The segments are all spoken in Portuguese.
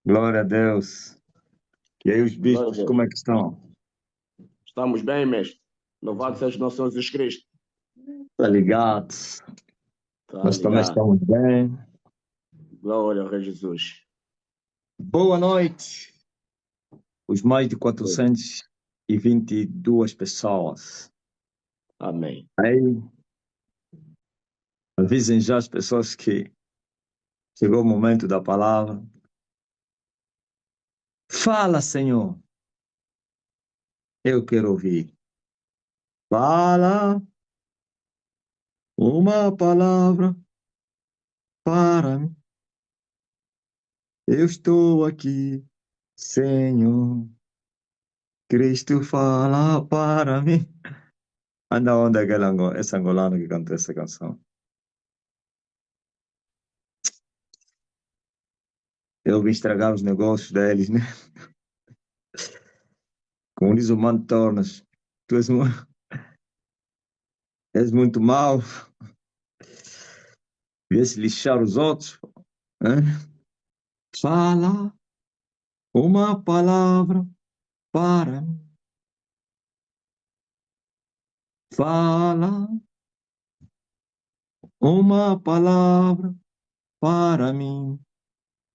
Glória a Deus. E aí, os Glória a bispos, como Deus. é que estão? Estamos bem, mestre. Louvado seja o nosso Senhor Jesus Cristo. Tá ligados? Tá Nós também ligado. estamos bem. Glória ao Rei Jesus. Boa noite. Os mais de 422 pessoas. Amém. Aí, avisem já as pessoas que chegou o momento da palavra. Fala, Senhor. Eu quero ouvir. Fala uma palavra para mim. Eu estou aqui, Senhor. Cristo fala para mim. Anda onde aquele esse angolano que cantou essa canção? Eu vim estragar os negócios deles, né? Como diz o Mano Tornas, tu és muito mau, viesse lixar os outros. Hein? Fala uma palavra para mim. Fala uma palavra para mim.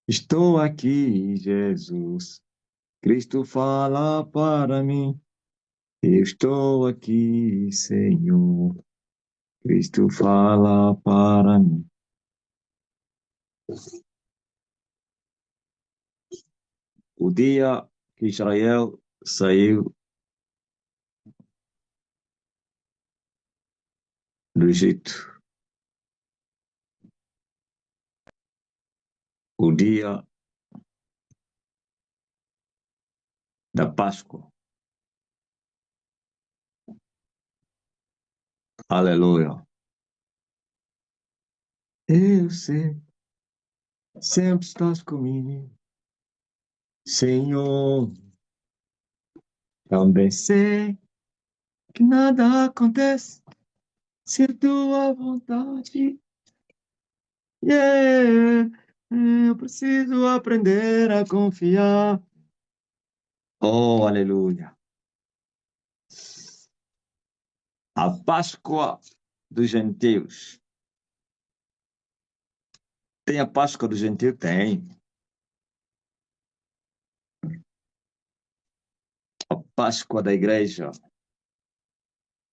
Estou aqui, Jesus. Cristo fala para mim. Eu estou aqui, Senhor. Cristo fala para mim. O dia que Israel saiu do Egito, o dia da Páscoa. Aleluia. Eu sei, sempre estás comigo, Senhor. Também sei que nada acontece sem tua vontade. Yeah. Eu preciso aprender a confiar. Oh, aleluia. A Páscoa dos gentios. Tem a Páscoa dos gentios? Tem. A Páscoa da igreja.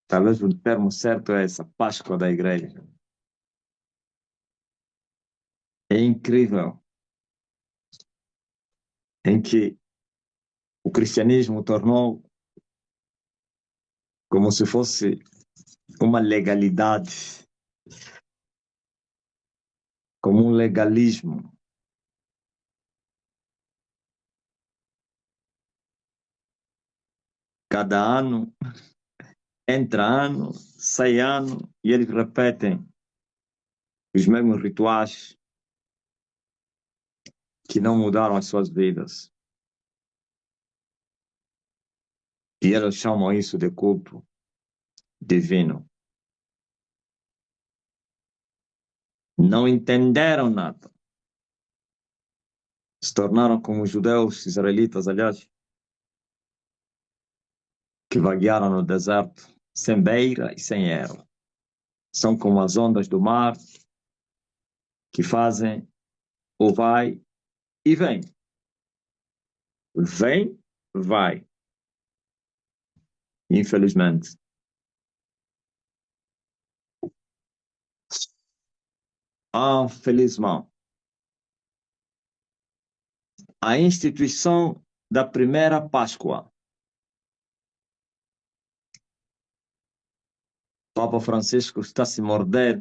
Talvez o termo certo é essa, Páscoa da igreja. É incrível em que o cristianismo tornou como se fosse uma legalidade, como um legalismo. Cada ano, entra ano, sai ano, e eles repetem os mesmos rituais que não mudaram as suas vidas. E eles chamam isso de culto divino. Não entenderam nada. Se tornaram como os judeus israelitas, aliás, que vaguearam no deserto, sem beira e sem erva. São como as ondas do mar que fazem ou vai e vem. Vem, vai. Infelizmente. Infelizmente. A instituição da primeira Páscoa. Papa Francisco está se morder,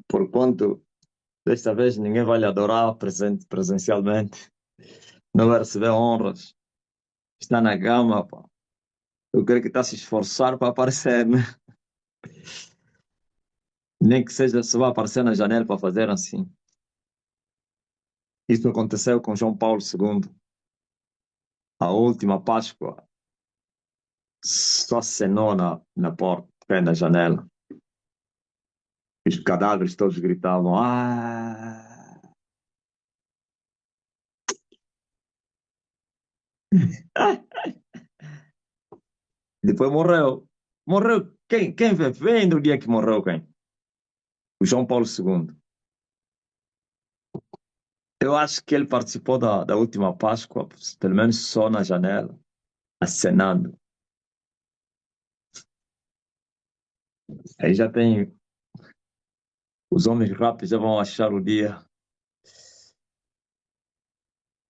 porquanto desta vez ninguém vai lhe adorar presencialmente. Não vai receber honras. Está na cama, pá. Eu creio que está a se esforçar para aparecer, né? Nem que seja só aparecer na janela para fazer assim. Isso aconteceu com João Paulo II. A última Páscoa só acenou na porta, pé na janela. Os cadáveres todos gritavam: Ah! Depois morreu. Morreu quem vem do dia que morreu quem? O João Paulo II. Eu acho que ele participou da última Páscoa, pelo menos só na janela, acenando. Aí já tem, os homens rápidos já vão achar o dia.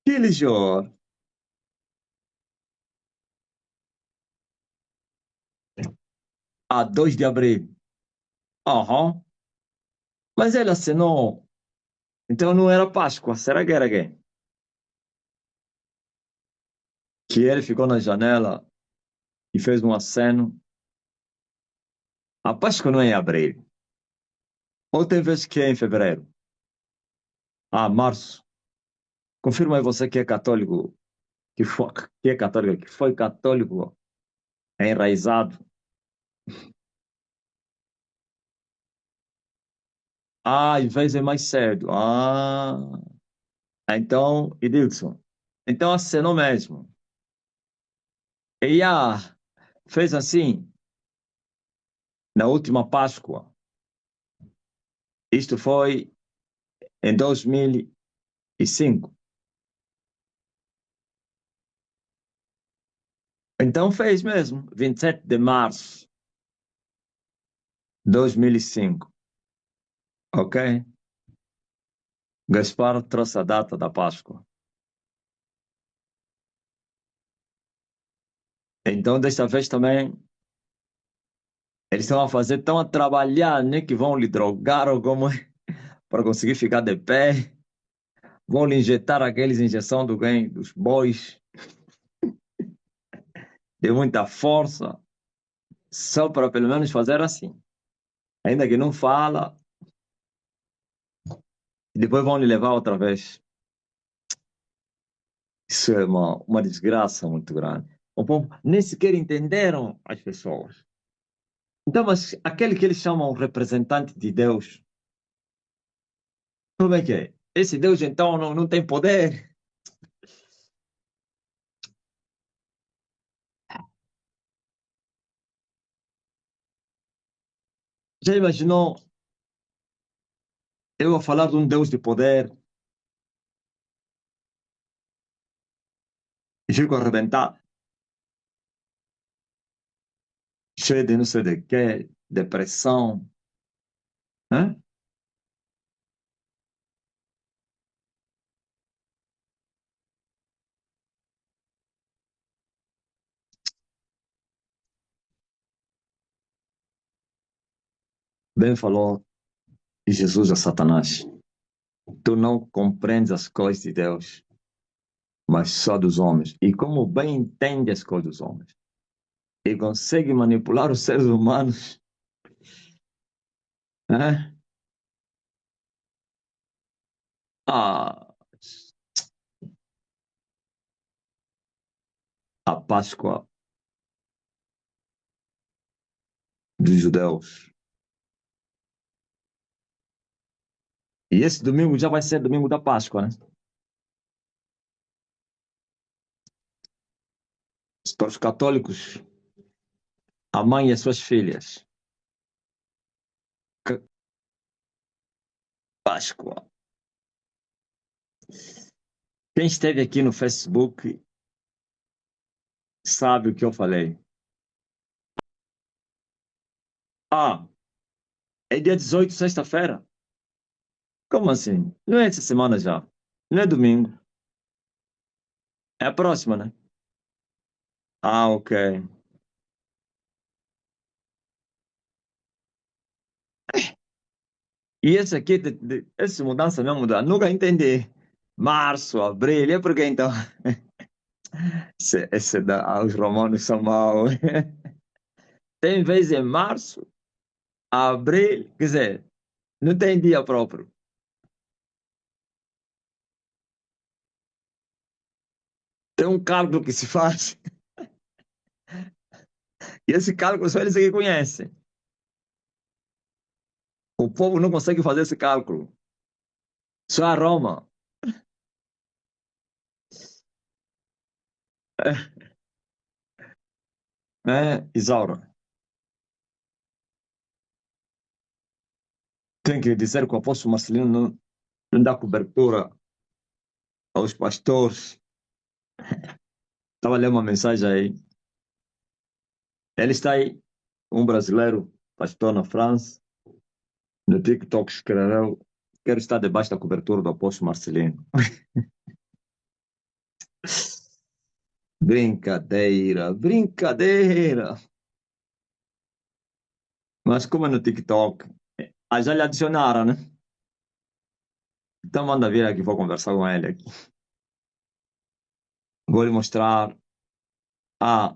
Que religião? Ah, 2 de abril. Aham. Mas ele acenou. Então não era Páscoa. Será que era quem? Que ele ficou na janela e fez um aceno. A Páscoa não é em abril. Ou tem vezes que é em fevereiro. Ah, março. Confirma aí você que é católico, que é católico, que foi católico enraizado. Ah, em vez é mais cedo. Então, Edilson. Então acenou mesmo. E fez assim, na última Páscoa. Isto foi em 2005. Então fez mesmo, 27 de março de 2005. Ok? Gaspar trouxe a data da Páscoa. Então, desta vez também, eles estão a fazer, estão a trabalhar, né? Que vão lhe drogar ou como para conseguir ficar de pé. Vão lhe injetar aqueles injeção dos bois de muita força, só para pelo menos fazer assim. Ainda que não fala, e depois vão lhe levar outra vez. Isso é uma desgraça muito grande. O povo nem sequer entenderam as pessoas. Então, mas aquele que eles chamam representante de Deus, como é que é? Esse Deus, então, não tem poder? Já imaginou eu a falar de um Deus de poder e fico arrebentado, cheio de não sei de quê, depressão, né? Bem falou Jesus a Satanás. Tu não compreendes as coisas de Deus, mas só dos homens. E como bem entende as coisas dos homens e consegue manipular os seres humanos, né? Ah, a Páscoa dos judeus. E esse domingo já vai ser domingo da Páscoa, né? Para os católicos, a mãe e as suas filhas. Páscoa. Quem esteve aqui no Facebook sabe o que eu falei. Ah, é dia 18, sexta-feira? Como assim? Não é essa semana já. Não é domingo. É a próxima, né? Ah, ok. E esse aqui, essa mudança mesmo, nunca entendi. Março, abril, é porque então? Os romanos são maus. Tem vez em março, abril, quer dizer, não tem dia próprio. Tem um cálculo que se faz, e esse cálculo só eles é que conhecem. O povo não consegue fazer esse cálculo. Só a Roma. Isaura, tem que dizer que o apóstolo Marcelino não dá cobertura aos pastores. Estava lendo uma mensagem aí. Ele está aí, um brasileiro, pastor na França, no TikTok escreveu: quero estar debaixo da cobertura do apóstolo Marcelino. Brincadeira, brincadeira. Mas como é no TikTok, já lhe adicionaram, né? Então manda vir aqui, vou conversar com ele aqui. Vou lhe mostrar. Ah,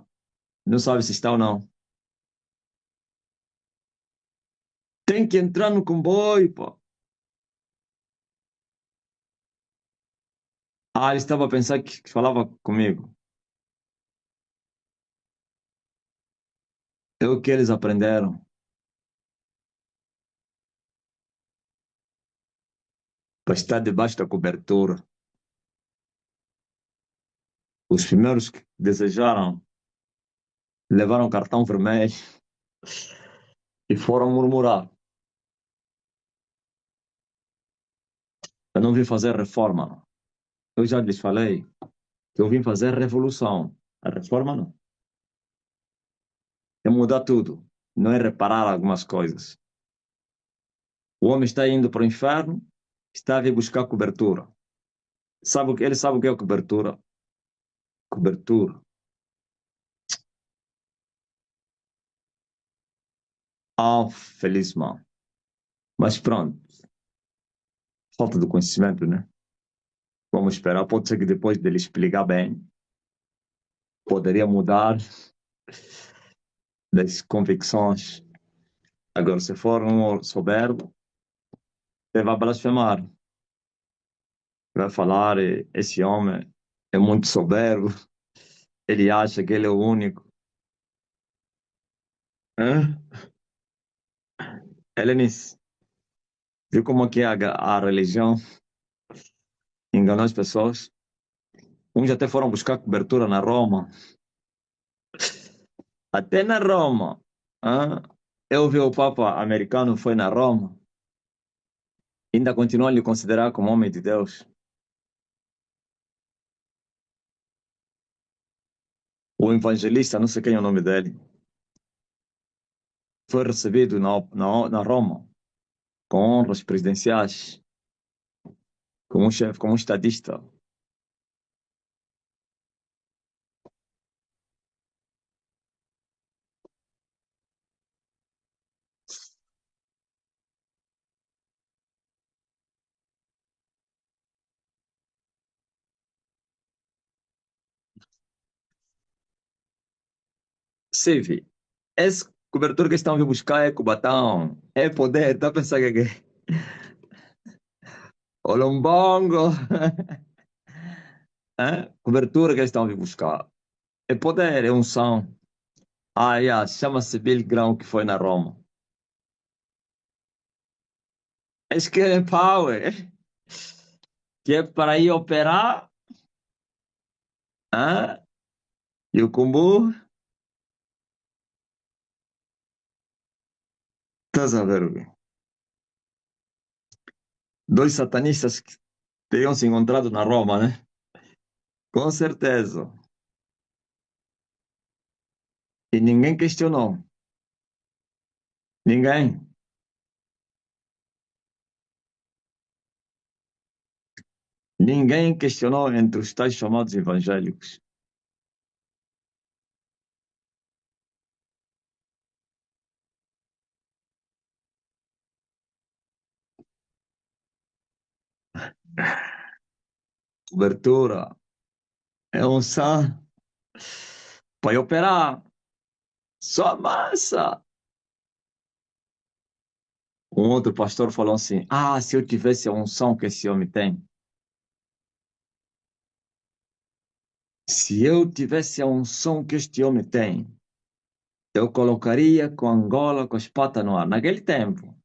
não sabe se está ou não. Tem que entrar no comboio, pô. Ah, ele estava a pensar que falava comigo. É o que eles aprenderam. Para estar debaixo da cobertura. Os primeiros que desejaram levaram cartão vermelho e foram murmurar. Eu não vim fazer reforma. Eu já lhes falei que eu vim fazer revolução. A reforma não. É mudar tudo. Não é reparar algumas coisas. O homem está indo para o inferno, está a vir buscar cobertura. Ele sabe o que é cobertura? Cobertura. Ah, feliz mal. Mas pronto, falta de conhecimento, né? Vamos esperar. Pode ser que depois dele explicar bem, poderia mudar das convicções. Agora, se for um soberbo, ele vai blasfemar. Vai falar, esse homem é muito soberbo, ele acha que ele é o único. Hã? Helenis, viu como que a religião enganou as pessoas? Uns até foram buscar cobertura na Roma. Até na Roma. Hã? Eu vi o Papa americano foi na Roma. Ainda continuam a lhe considerar como homem de Deus. O evangelista, não sei quem é o nome dele, foi recebido na Roma com honras presidenciais, como um chefe, como um estadista. Seve, esse cobertor que estão vindo buscar é Cubatão, é poder, tá pensando que é Olombongo, é? Cobertura que estão vindo buscar. É poder, é unção. Ah, yeah, chama-se Bill Grão que foi na Roma. Acho que é power, que é para ir operar, ah? E o Kumbu, estás a ver? Dois satanistas que teriam se encontrado na Roma, né? Com certeza. E ninguém questionou. Ninguém. Ninguém questionou entre os tais chamados evangélicos. Cobertura é um só para operar. Só massa. Um outro pastor falou assim: ah, se eu tivesse a unção que esse homem tem. Se eu tivesse a unção que este homem tem, eu colocaria com Angola com as patas no ar. Naquele tempo.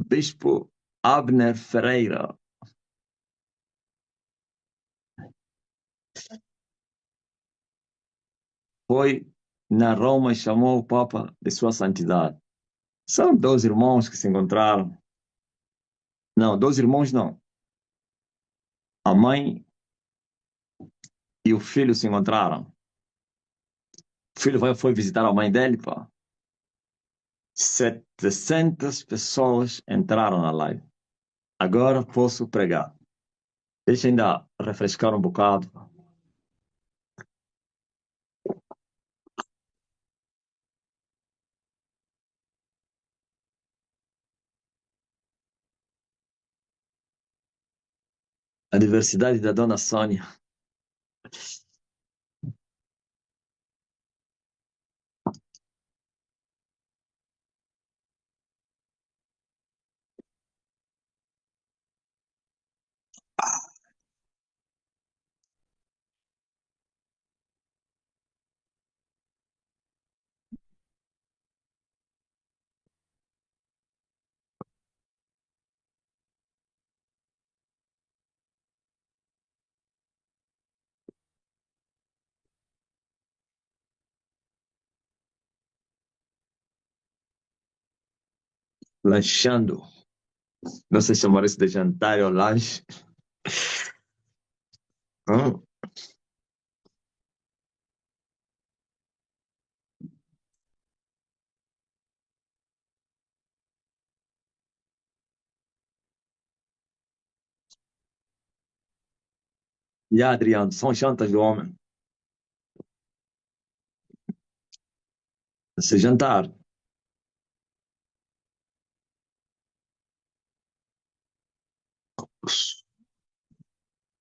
Bispo Abner Ferreira foi na Roma e chamou o Papa de Sua Santidade. São dois irmãos que se encontraram. Não, dois irmãos não. A mãe e o filho se encontraram. O filho foi visitar a mãe dele, pá. 700 pessoas entraram na live. Agora posso pregar. Deixa ainda refrescar um bocado. A diversidade da dona Sônia. Lanchando. Não sei chamar isso de jantar ou lanche. Hum. E Adriano, são jantas do homem. Esse jantar.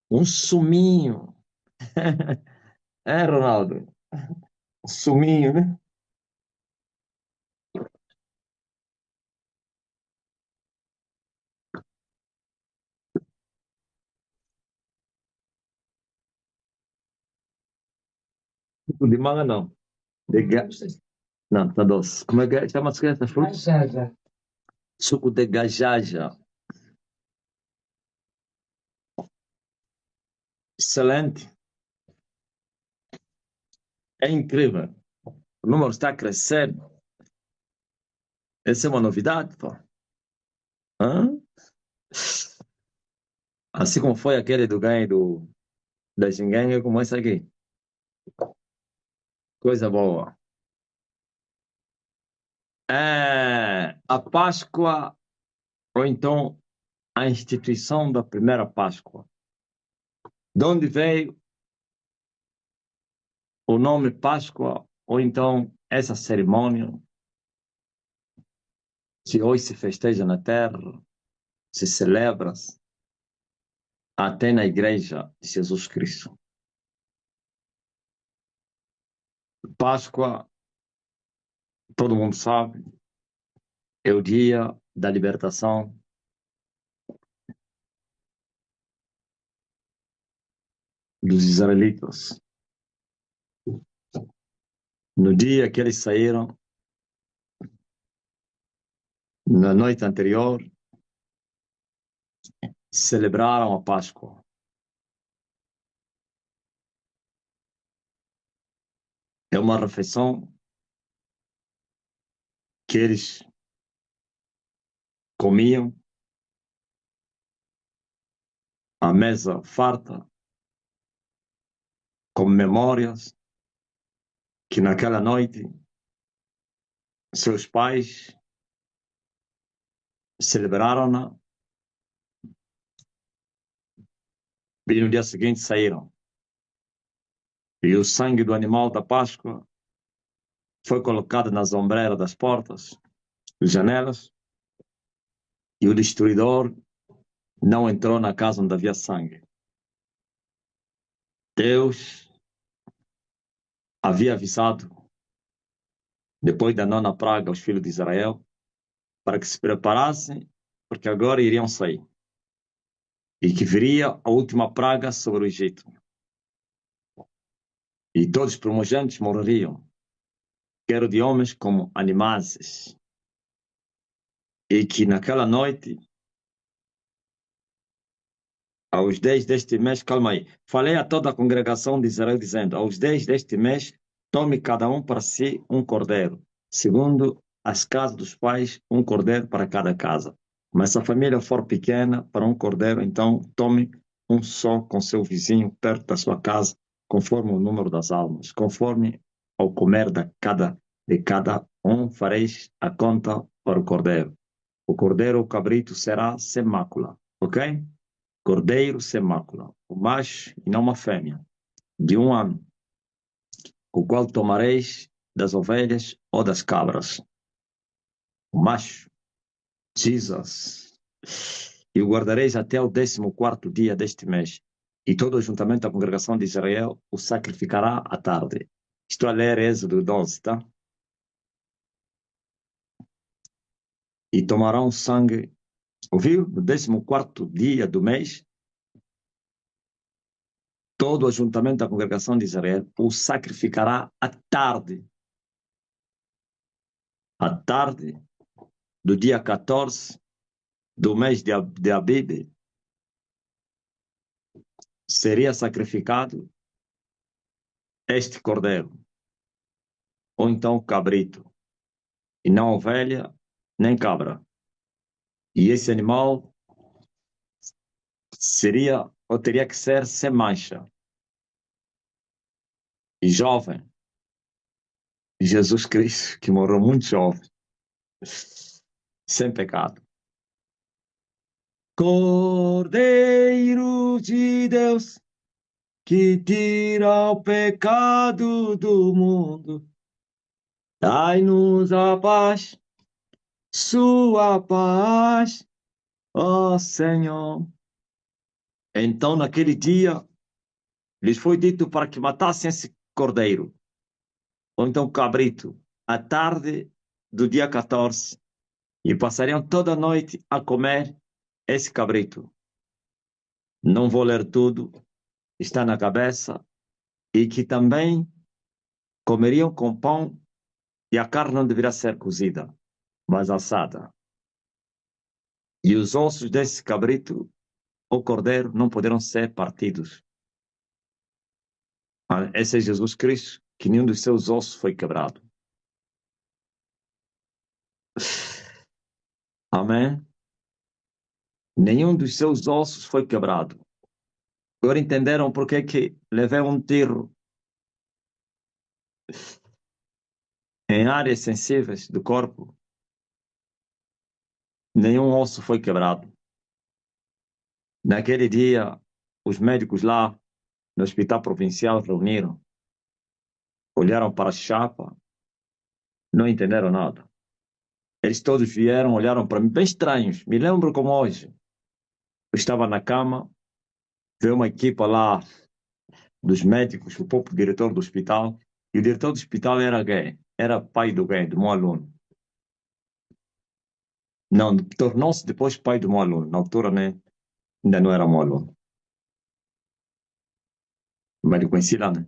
Um suminho. É, Ronaldo? Um suminho, né? Suco de manga, não. De ga... Não, tá doce. Como é que é? Chama-se essa fruta? Gajaja. Suco de gajaja. Excelente. É incrível. O número está a crescer. Essa é uma novidade, pô. Hã? Assim como foi aquele do ganho da Xinguenga, como esse aqui. Coisa boa. É, a Páscoa, ou então a instituição da primeira Páscoa. De onde veio o nome Páscoa, ou então essa cerimônia, que hoje se festeja na Terra, se celebra até na Igreja de Jesus Cristo. Páscoa, todo mundo sabe, é o dia da libertação dos israelitas. No dia que eles saíram, na noite anterior, celebraram a Páscoa. É uma refeição que eles comiam à mesa farta, com memórias que naquela noite seus pais celebraram-na e no dia seguinte saíram. E o sangue do animal da Páscoa foi colocado nas ombreiras das portas, das janelas, e o destruidor não entrou na casa onde havia sangue. Deus havia avisado, depois da nona praga, aos filhos de Israel, para que se preparassem, porque agora iriam sair. E que viria a última praga sobre o Egito. E todos os primogênitos morreriam, quer de homens como animais. e que naquela noite, aos 10 deste mês, calma aí, falei a toda a congregação de Israel, dizendo: aos 10 deste mês, tome cada um para si um cordeiro, segundo as casas dos pais, um cordeiro para cada casa. Mas se a família for pequena, para um cordeiro, então tome um só com seu vizinho perto da sua casa, conforme o número das almas. Conforme ao comer de cada um, fareis a conta para o cordeiro. O cordeiro ou o cabrito será sem mácula, ok? Cordeiro sem mácula, o macho e não uma fêmea, de 1 ano, o qual tomareis das ovelhas ou das cabras. O macho, Jesus. E o guardareis até o 14º dia deste mês. E todo o ajuntamento da congregação de Israel o sacrificará à tarde. Estou a ler Êxodo 12, tá? E tomarão sangue, ouviu? No 14º dia do mês, todo o ajuntamento da congregação de Israel o sacrificará à tarde. À tarde do dia 14 do mês de Abib, seria sacrificado este cordeiro, ou então cabrito, e não ovelha nem cabra. E esse animal seria, ou teria que ser sem mancha, e jovem. Jesus Cristo, que morreu muito jovem, sem pecado. Cordeiro de Deus, que tira o pecado do mundo, dai-nos a paz, sua paz, ó Senhor. Então, naquele dia, lhes foi dito para que matassem esse cordeiro, ou então cabrito, à tarde do dia 14, e passariam toda a noite a comer esse cabrito. Não vou ler tudo, está na cabeça, e que também comeriam com pão, e a carne não deverá ser cozida, mas assada. E os ossos desse cabrito ou cordeiro não poderão ser partidos. Esse é Jesus Cristo, que nenhum dos seus ossos foi quebrado. Amém? Nenhum dos seus ossos foi quebrado. Agora entenderam por que levei um tiro em áreas sensíveis do corpo? Nenhum osso foi quebrado. Naquele dia, os médicos lá no hospital provincial reuniram, olharam para a chapa, não entenderam nada. Eles todos vieram, olharam para mim, bem estranhos. Me lembro como hoje. Eu estava na cama, veio uma equipa lá dos médicos, o próprio diretor do hospital, e o diretor do hospital era gay, era pai do gay, do meu aluno. Não, tornou-se depois pai do meu aluno, na altura, né, ainda não era meu aluno, mas eu conheci lá, né?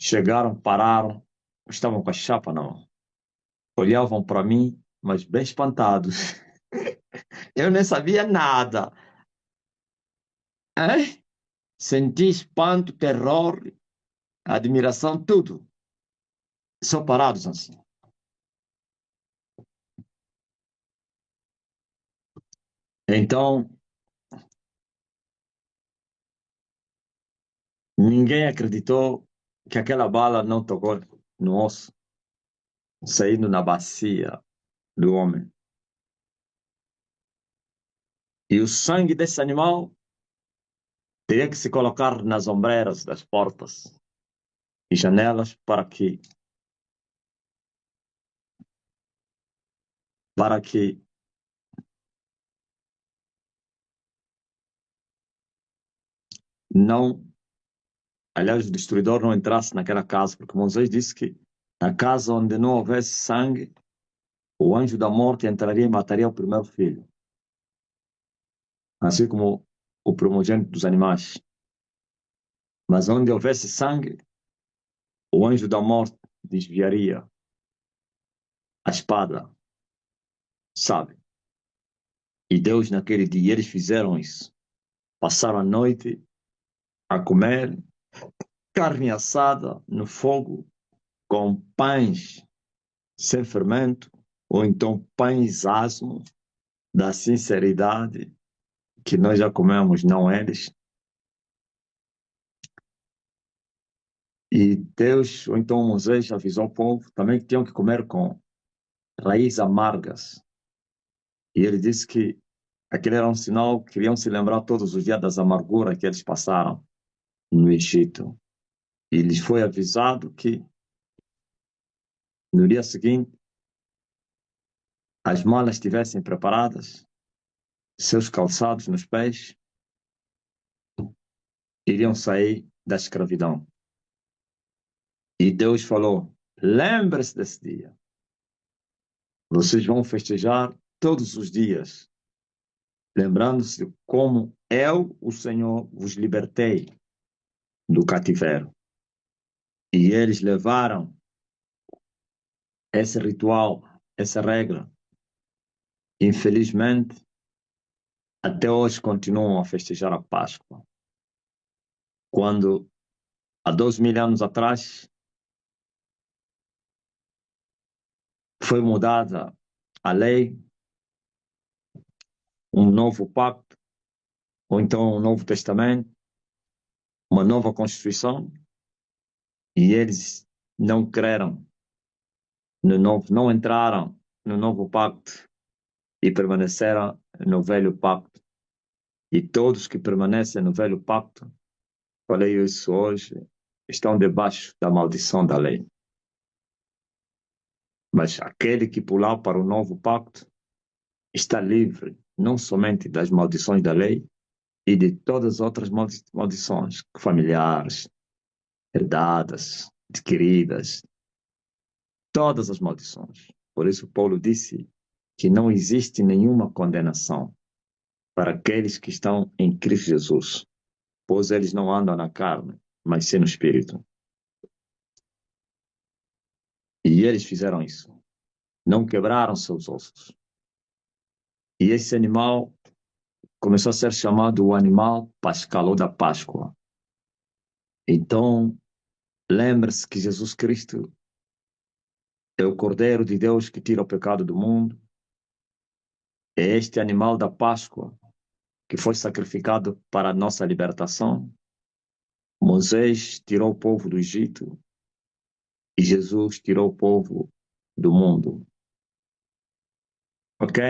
Chegaram, pararam, estavam com a chapa na mão, olhavam para mim, mas bem espantados. Eu nem sabia nada. Senti espanto, terror, admiração, tudo. Só parados assim. Então, ninguém acreditou que aquela bala não tocou no osso, saindo na bacia do homem. E o sangue desse animal teria que se colocar nas ombreiras das portas e janelas para que não, aliás, o destruidor não entrasse naquela casa, porque Moisés disse que na casa onde não houvesse sangue, o anjo da morte entraria e mataria o primeiro filho, assim como o primogênito dos animais. Mas onde houvesse sangue, o anjo da morte desviaria a espada sabe? E Deus, naquele dia, eles fizeram isso. Passaram a noite a comer carne assada no fogo com pães sem fermento, ou então pães asmos da sinceridade que nós já comemos, não eles. E Deus, ou então Moisés, avisou o povo também que tinham que comer com raízes amargas. E ele disse que aquele era um sinal, queriam se lembrar todos os dias das amarguras que eles passaram no Egito. E lhes foi avisado que no dia seguinte as malas estivessem preparadas, seus calçados nos pés, iriam sair da escravidão. E Deus falou: lembre-se desse dia. Vocês vão festejar todos os dias, lembrando-se de como eu, o Senhor, vos libertei do cativeiro. E eles levaram esse ritual, essa regra. Infelizmente, até hoje continuam a festejar a Páscoa. Quando, há 2.000 anos atrás, foi mudada a lei, um novo pacto, ou então um novo testamento, uma nova Constituição, e eles não creram no novo, não entraram no novo pacto e permaneceram no velho pacto. E todos que permanecem no velho pacto, falei isso hoje, estão debaixo da maldição da lei. Mas aquele que pular para o novo pacto está livre, não somente das maldições da lei, e de todas as outras maldições familiares, herdadas, adquiridas, todas as maldições. Por isso, Paulo disse que não existe nenhuma condenação para aqueles que estão em Cristo Jesus, pois eles não andam na carne, mas sim no Espírito. E eles fizeram isso. Não quebraram seus ossos. E esse animal começou a ser chamado o animal pascal ou da Páscoa. Então, lembre-se que Jesus Cristo é o Cordeiro de Deus que tira o pecado do mundo. É este animal da Páscoa que foi sacrificado para a nossa libertação. Moisés tirou o povo do Egito e Jesus tirou o povo do mundo. Ok?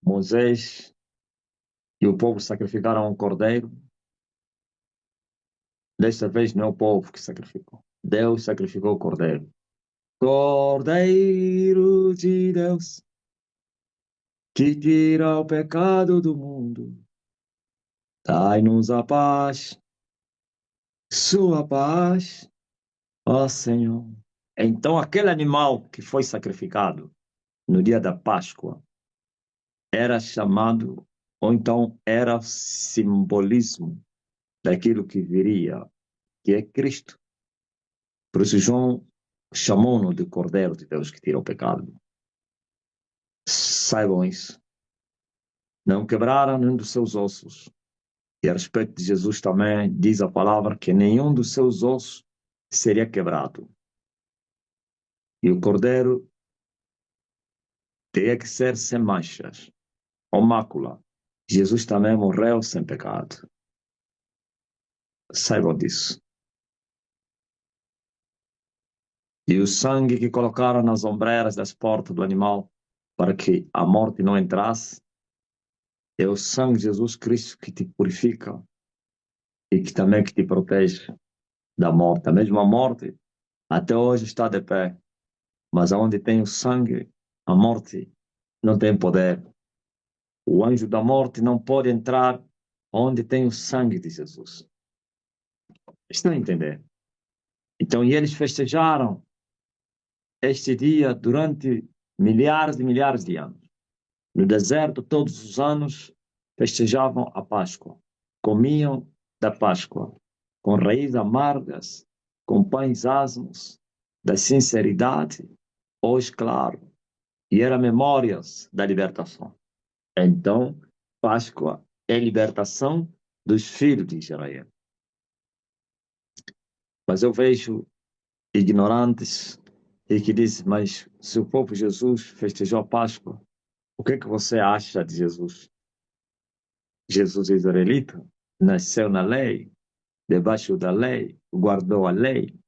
Moisés e o povo sacrificaram um cordeiro. Desta vez não é o povo que sacrificou. Deus sacrificou o cordeiro. Cordeiro de Deus, que tira o pecado do mundo, dai-nos a paz, sua paz, ó Senhor. Então, aquele animal que foi sacrificado no dia da Páscoa era chamado, ou então era simbolismo daquilo que viria, que é Cristo. Por isso, João chamou-no de Cordeiro de Deus que tira o pecado. Saibam isso. Não quebraram nenhum dos seus ossos. E a respeito de Jesus também diz a palavra que nenhum dos seus ossos seria quebrado. E o cordeiro teria que ser sem manchas ou mácula. Jesus também morreu sem pecado. Saibam disso. E o sangue que colocaram nas ombreiras das portas do animal para que a morte não entrasse é o sangue de Jesus Cristo que te purifica e que também que te protege da morte. A mesma morte até hoje está de pé, mas onde tem o sangue, a morte não tem poder. O anjo da morte não pode entrar onde tem o sangue de Jesus. Estão a entender? Então, e eles festejaram este dia durante milhares de anos. No deserto, todos os anos, festejavam a Páscoa. Comiam da Páscoa, com raízes amargas, com pães asmos, da sinceridade, hoje claro, e era memórias da libertação. Então, Páscoa é libertação dos filhos de Israel. Mas eu vejo ignorantes e que dizem, mas se o povo Jesus festejou a Páscoa, o que é que você acha de Jesus? Jesus é israelita, nasceu na lei, debaixo da lei, guardou a lei.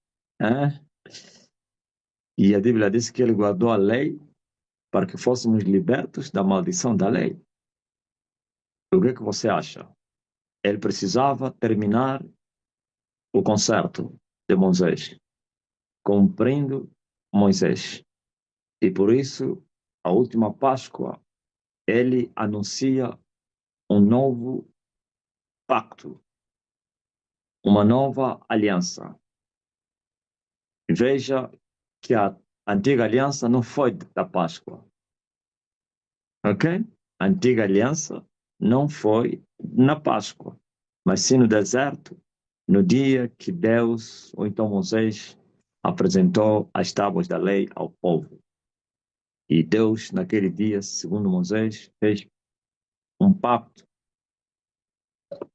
Hein? E a Bíblia diz que ele guardou a lei para que fôssemos libertos da maldição da lei. O que é que você acha? Ele precisava terminar o concerto de Moisés, cumprindo Moisés. E por isso, a última Páscoa, ele anuncia um novo pacto, uma nova aliança. Veja que a antiga aliança não foi da Páscoa, ok? A antiga aliança não foi na Páscoa, mas sim no deserto, no dia que Deus, ou então Moisés, apresentou as tábuas da lei ao povo. E Deus, naquele dia, segundo Moisés, fez um pacto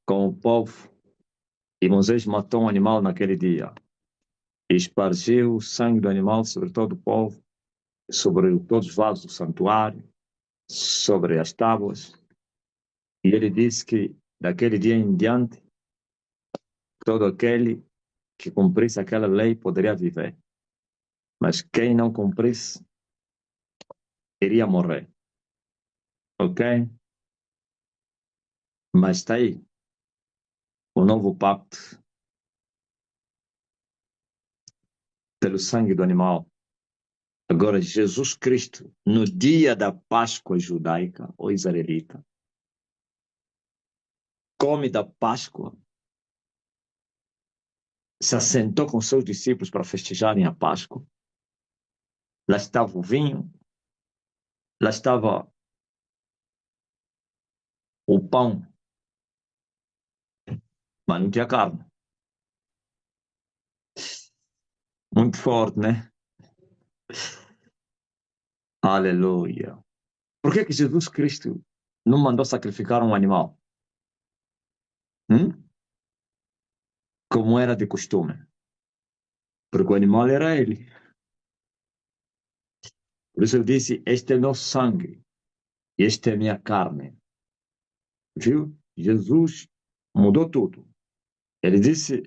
com o povo. E Moisés matou um animal naquele dia. E espargiu o sangue do animal sobre todo o povo, sobre todos os vasos do santuário, sobre as tábuas. E ele disse que, daquele dia em diante, todo aquele que cumprisse aquela lei poderia viver. Mas quem não cumprisse, iria morrer. Ok? Mas está aí o novo pacto pelo sangue do animal. Agora, Jesus Cristo, no dia da Páscoa judaica ou israelita, come da Páscoa, se assentou com seus discípulos para festejarem a Páscoa. Lá estava o vinho, lá estava o pão, mas não tinha carne. Muito forte, né? Aleluia. Por que que Jesus Cristo não mandou sacrificar um animal? Hum? Como era de costume? Porque o animal era ele. Por isso ele disse: Este é meu sangue, este é minha carne. Viu? Jesus mudou tudo. Ele disse: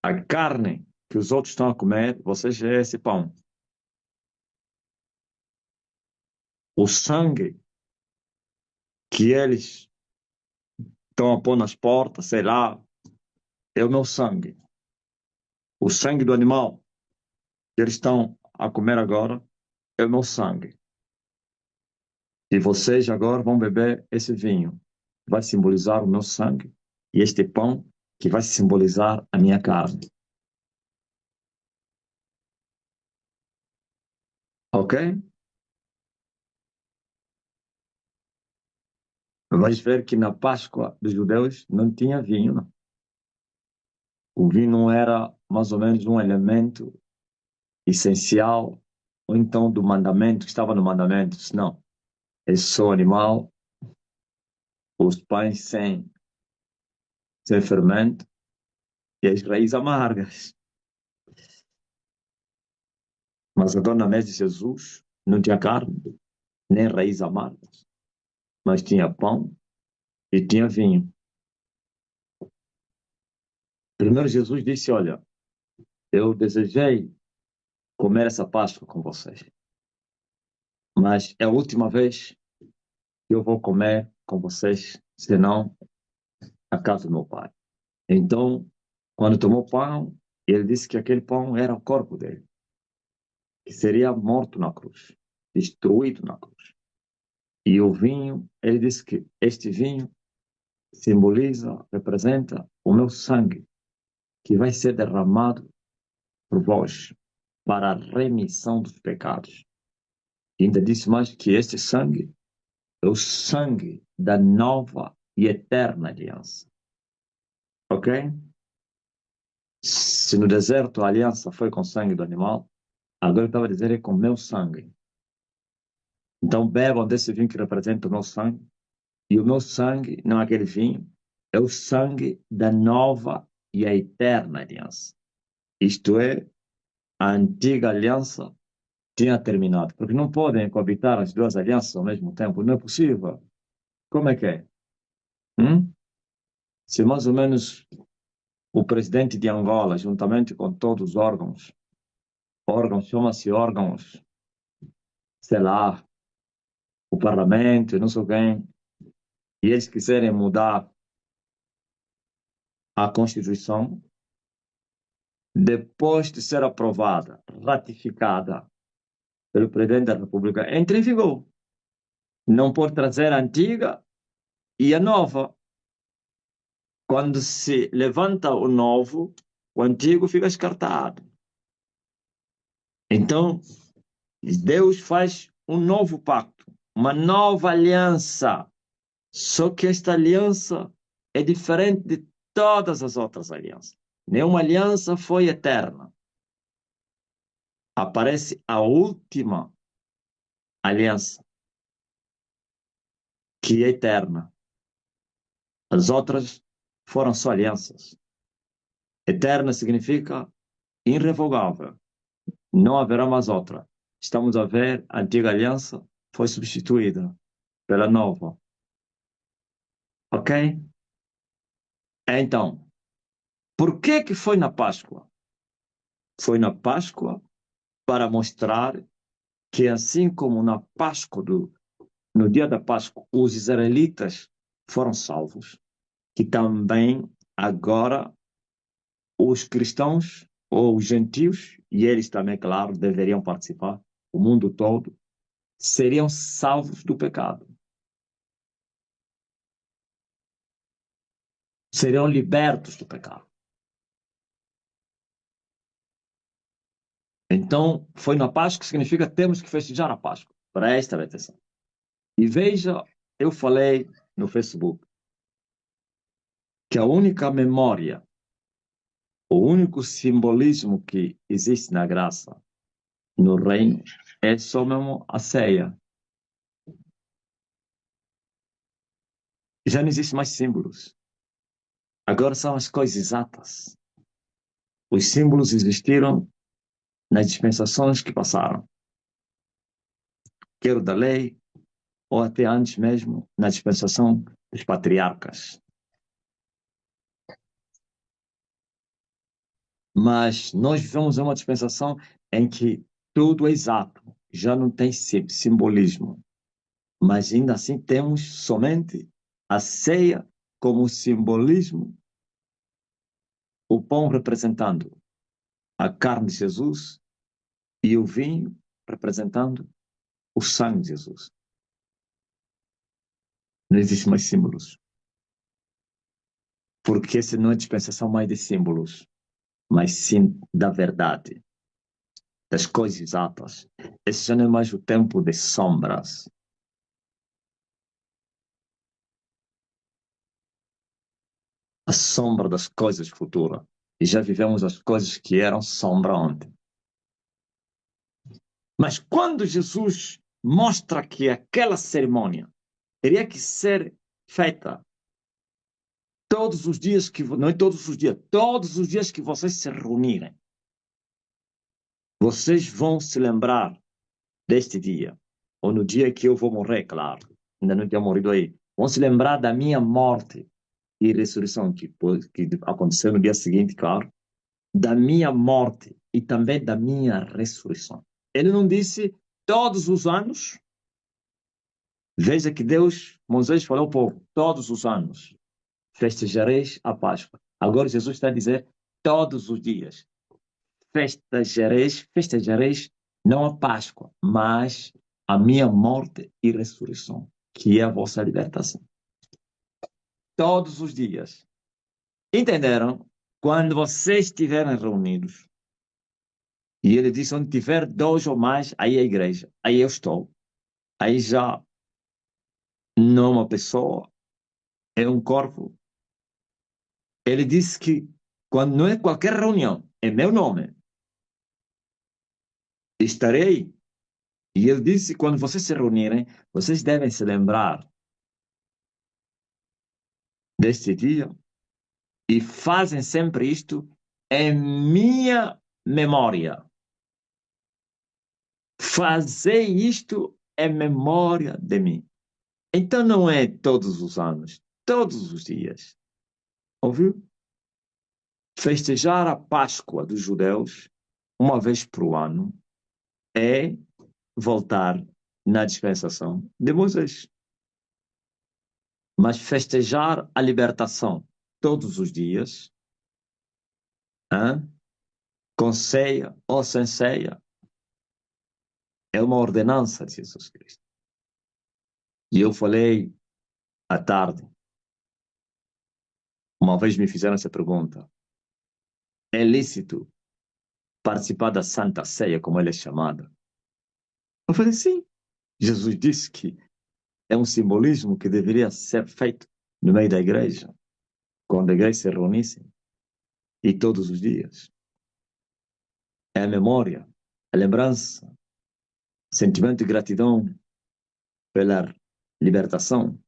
A carne que os outros estão a comer, vocês é esse pão. O sangue que eles estão a pôr nas portas, sei lá, é o meu sangue. O sangue do animal que eles estão a comer agora é o meu sangue. E vocês agora vão beber esse vinho, que vai simbolizar o meu sangue, e este pão, que vai simbolizar a minha carne. Ok? Vais ver que na Páscoa dos judeus não tinha vinho, não. O vinho não era mais ou menos um elemento essencial, ou então do mandamento, que estava no mandamento. Não. É só animal, os pães sem fermento e as raízes amargas. Mas agora na mesa de Jesus não tinha carne, nem raízes amargas, mas tinha pão e tinha vinho. Primeiro Jesus disse: Olha, eu desejei comer essa Páscoa com vocês, mas é a última vez que eu vou comer com vocês, senão a casa do meu pai. Então, quando tomou pão, ele disse que aquele pão era o corpo dele, que seria morto na cruz, destruído na cruz. E o vinho, ele disse que este vinho simboliza, representa o meu sangue, que vai ser derramado por vós para a remissão dos pecados. E ainda disse mais que este sangue é o sangue da nova e eterna aliança. Ok? Se no deserto a aliança foi com sangue do animal, Agora eu estava a dizer é com meu sangue. Então bebam desse vinho que representa o meu sangue. E o meu sangue, não é aquele vinho, é o sangue da nova e a eterna aliança. Isto é, a antiga aliança tinha terminado. Porque não podem coabitar as duas alianças ao mesmo tempo. Não é possível. Como é que é? Hum? Se mais ou menos o presidente de Angola, juntamente com todos os órgãos, chama-se órgãos, sei lá, o parlamento, não sei quem, e eles quiserem mudar a Constituição, depois de ser aprovada, ratificada pelo presidente da República, entra em vigor. Não pode trazer a antiga e a nova. Quando se levanta o novo, o antigo fica descartado. Então, Deus faz um novo pacto, uma nova aliança. Só que esta aliança é diferente de todas as outras alianças. Nenhuma aliança foi eterna. Aparece a última aliança, que é eterna. As outras foram só alianças. Eterna significa irrevogável. Não haverá mais outra. Estamos a ver, a antiga aliança foi substituída pela nova. Ok? Então, por que que foi na Páscoa? Foi na Páscoa para mostrar que assim como na Páscoa, no dia da Páscoa, os israelitas foram salvos, que também agora os cristãos ou os gentios, e eles também, claro, deveriam participar, o mundo todo, seriam salvos do pecado. Seriam libertos do pecado. Então, foi na Páscoa que significa que temos que festejar a Páscoa. Presta atenção. E veja, eu falei no Facebook que a única memória, o único simbolismo que existe na graça, no reino, é só mesmo a ceia. Já não existe mais símbolos. Agora são as coisas exatas. Os símbolos existiram nas dispensações que passaram, quer da lei, ou até antes mesmo, na dispensação dos patriarcas. Mas nós vivemos uma dispensação em que tudo é exato, já não tem simbolismo. Mas ainda assim temos somente a ceia como simbolismo, o pão representando a carne de Jesus e o vinho representando o sangue de Jesus. Não existe mais símbolos. Porque essa não é dispensação mais de símbolos, mas sim da verdade, das coisas exatas. Esse já não é mais o tempo de sombras. A sombra das coisas futuras. E já vivemos as coisas que eram sombra ontem. Mas quando Jesus mostra que aquela cerimônia teria que ser feita todos os dias que, não é todos os dias que vocês se reunirem, vocês vão se lembrar deste dia, ou no dia que eu vou morrer, claro, ainda não tinha morrido aí, vão se lembrar da minha morte e ressurreição, que aconteceu no dia seguinte, claro, da minha morte e também da minha ressurreição. Ele não disse todos os anos. Veja que Deus, Moisés falou ao povo, todos os anos festejareis a Páscoa. Agora Jesus está a dizer todos os dias festejareis não a Páscoa, mas a minha morte e ressurreição, que é a vossa libertação. Todos os dias. Entenderam? Quando vocês estiverem reunidos, e ele disse, onde tiver dois ou mais, aí é a igreja, aí eu estou. Aí já não é uma pessoa, é um corpo. Ele disse que quando não é qualquer reunião, é meu nome. Estarei. E ele disse, quando vocês se reunirem, vocês devem se lembrar deste dia e fazem sempre isto em minha memória. Fazei isto em memória de mim. Então não é todos os anos, todos os dias. Ouviu? Festejar a Páscoa dos judeus uma vez por ano é voltar na dispensação de Moisés. Mas festejar a libertação todos os dias, hein, com ceia ou sem ceia, é uma ordenança de Jesus Cristo. E eu falei à tarde, uma vez me fizeram essa pergunta: é lícito participar da Santa Ceia, como ela é chamada? Eu falei, sim. Jesus disse que é um simbolismo que deveria ser feito no meio da igreja, quando a igreja se reunisse, e todos os dias. É a memória, a lembrança, sentimento de gratidão pela libertação.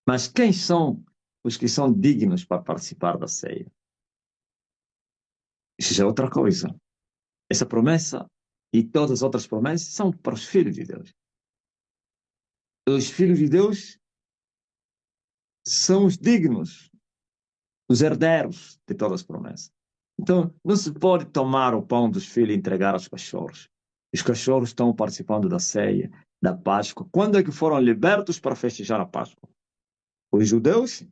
Mas quem são os que são dignos para participar da ceia? Isso já é outra coisa. Essa promessa e todas as outras promessas são para os filhos de Deus. Os filhos de Deus são os dignos, os herdeiros de todas as promessas. Então, não se pode tomar o pão dos filhos e entregar aos cachorros. Os cachorros estão participando da ceia, da Páscoa. Quando é que foram libertos para festejar a Páscoa? Os judeus?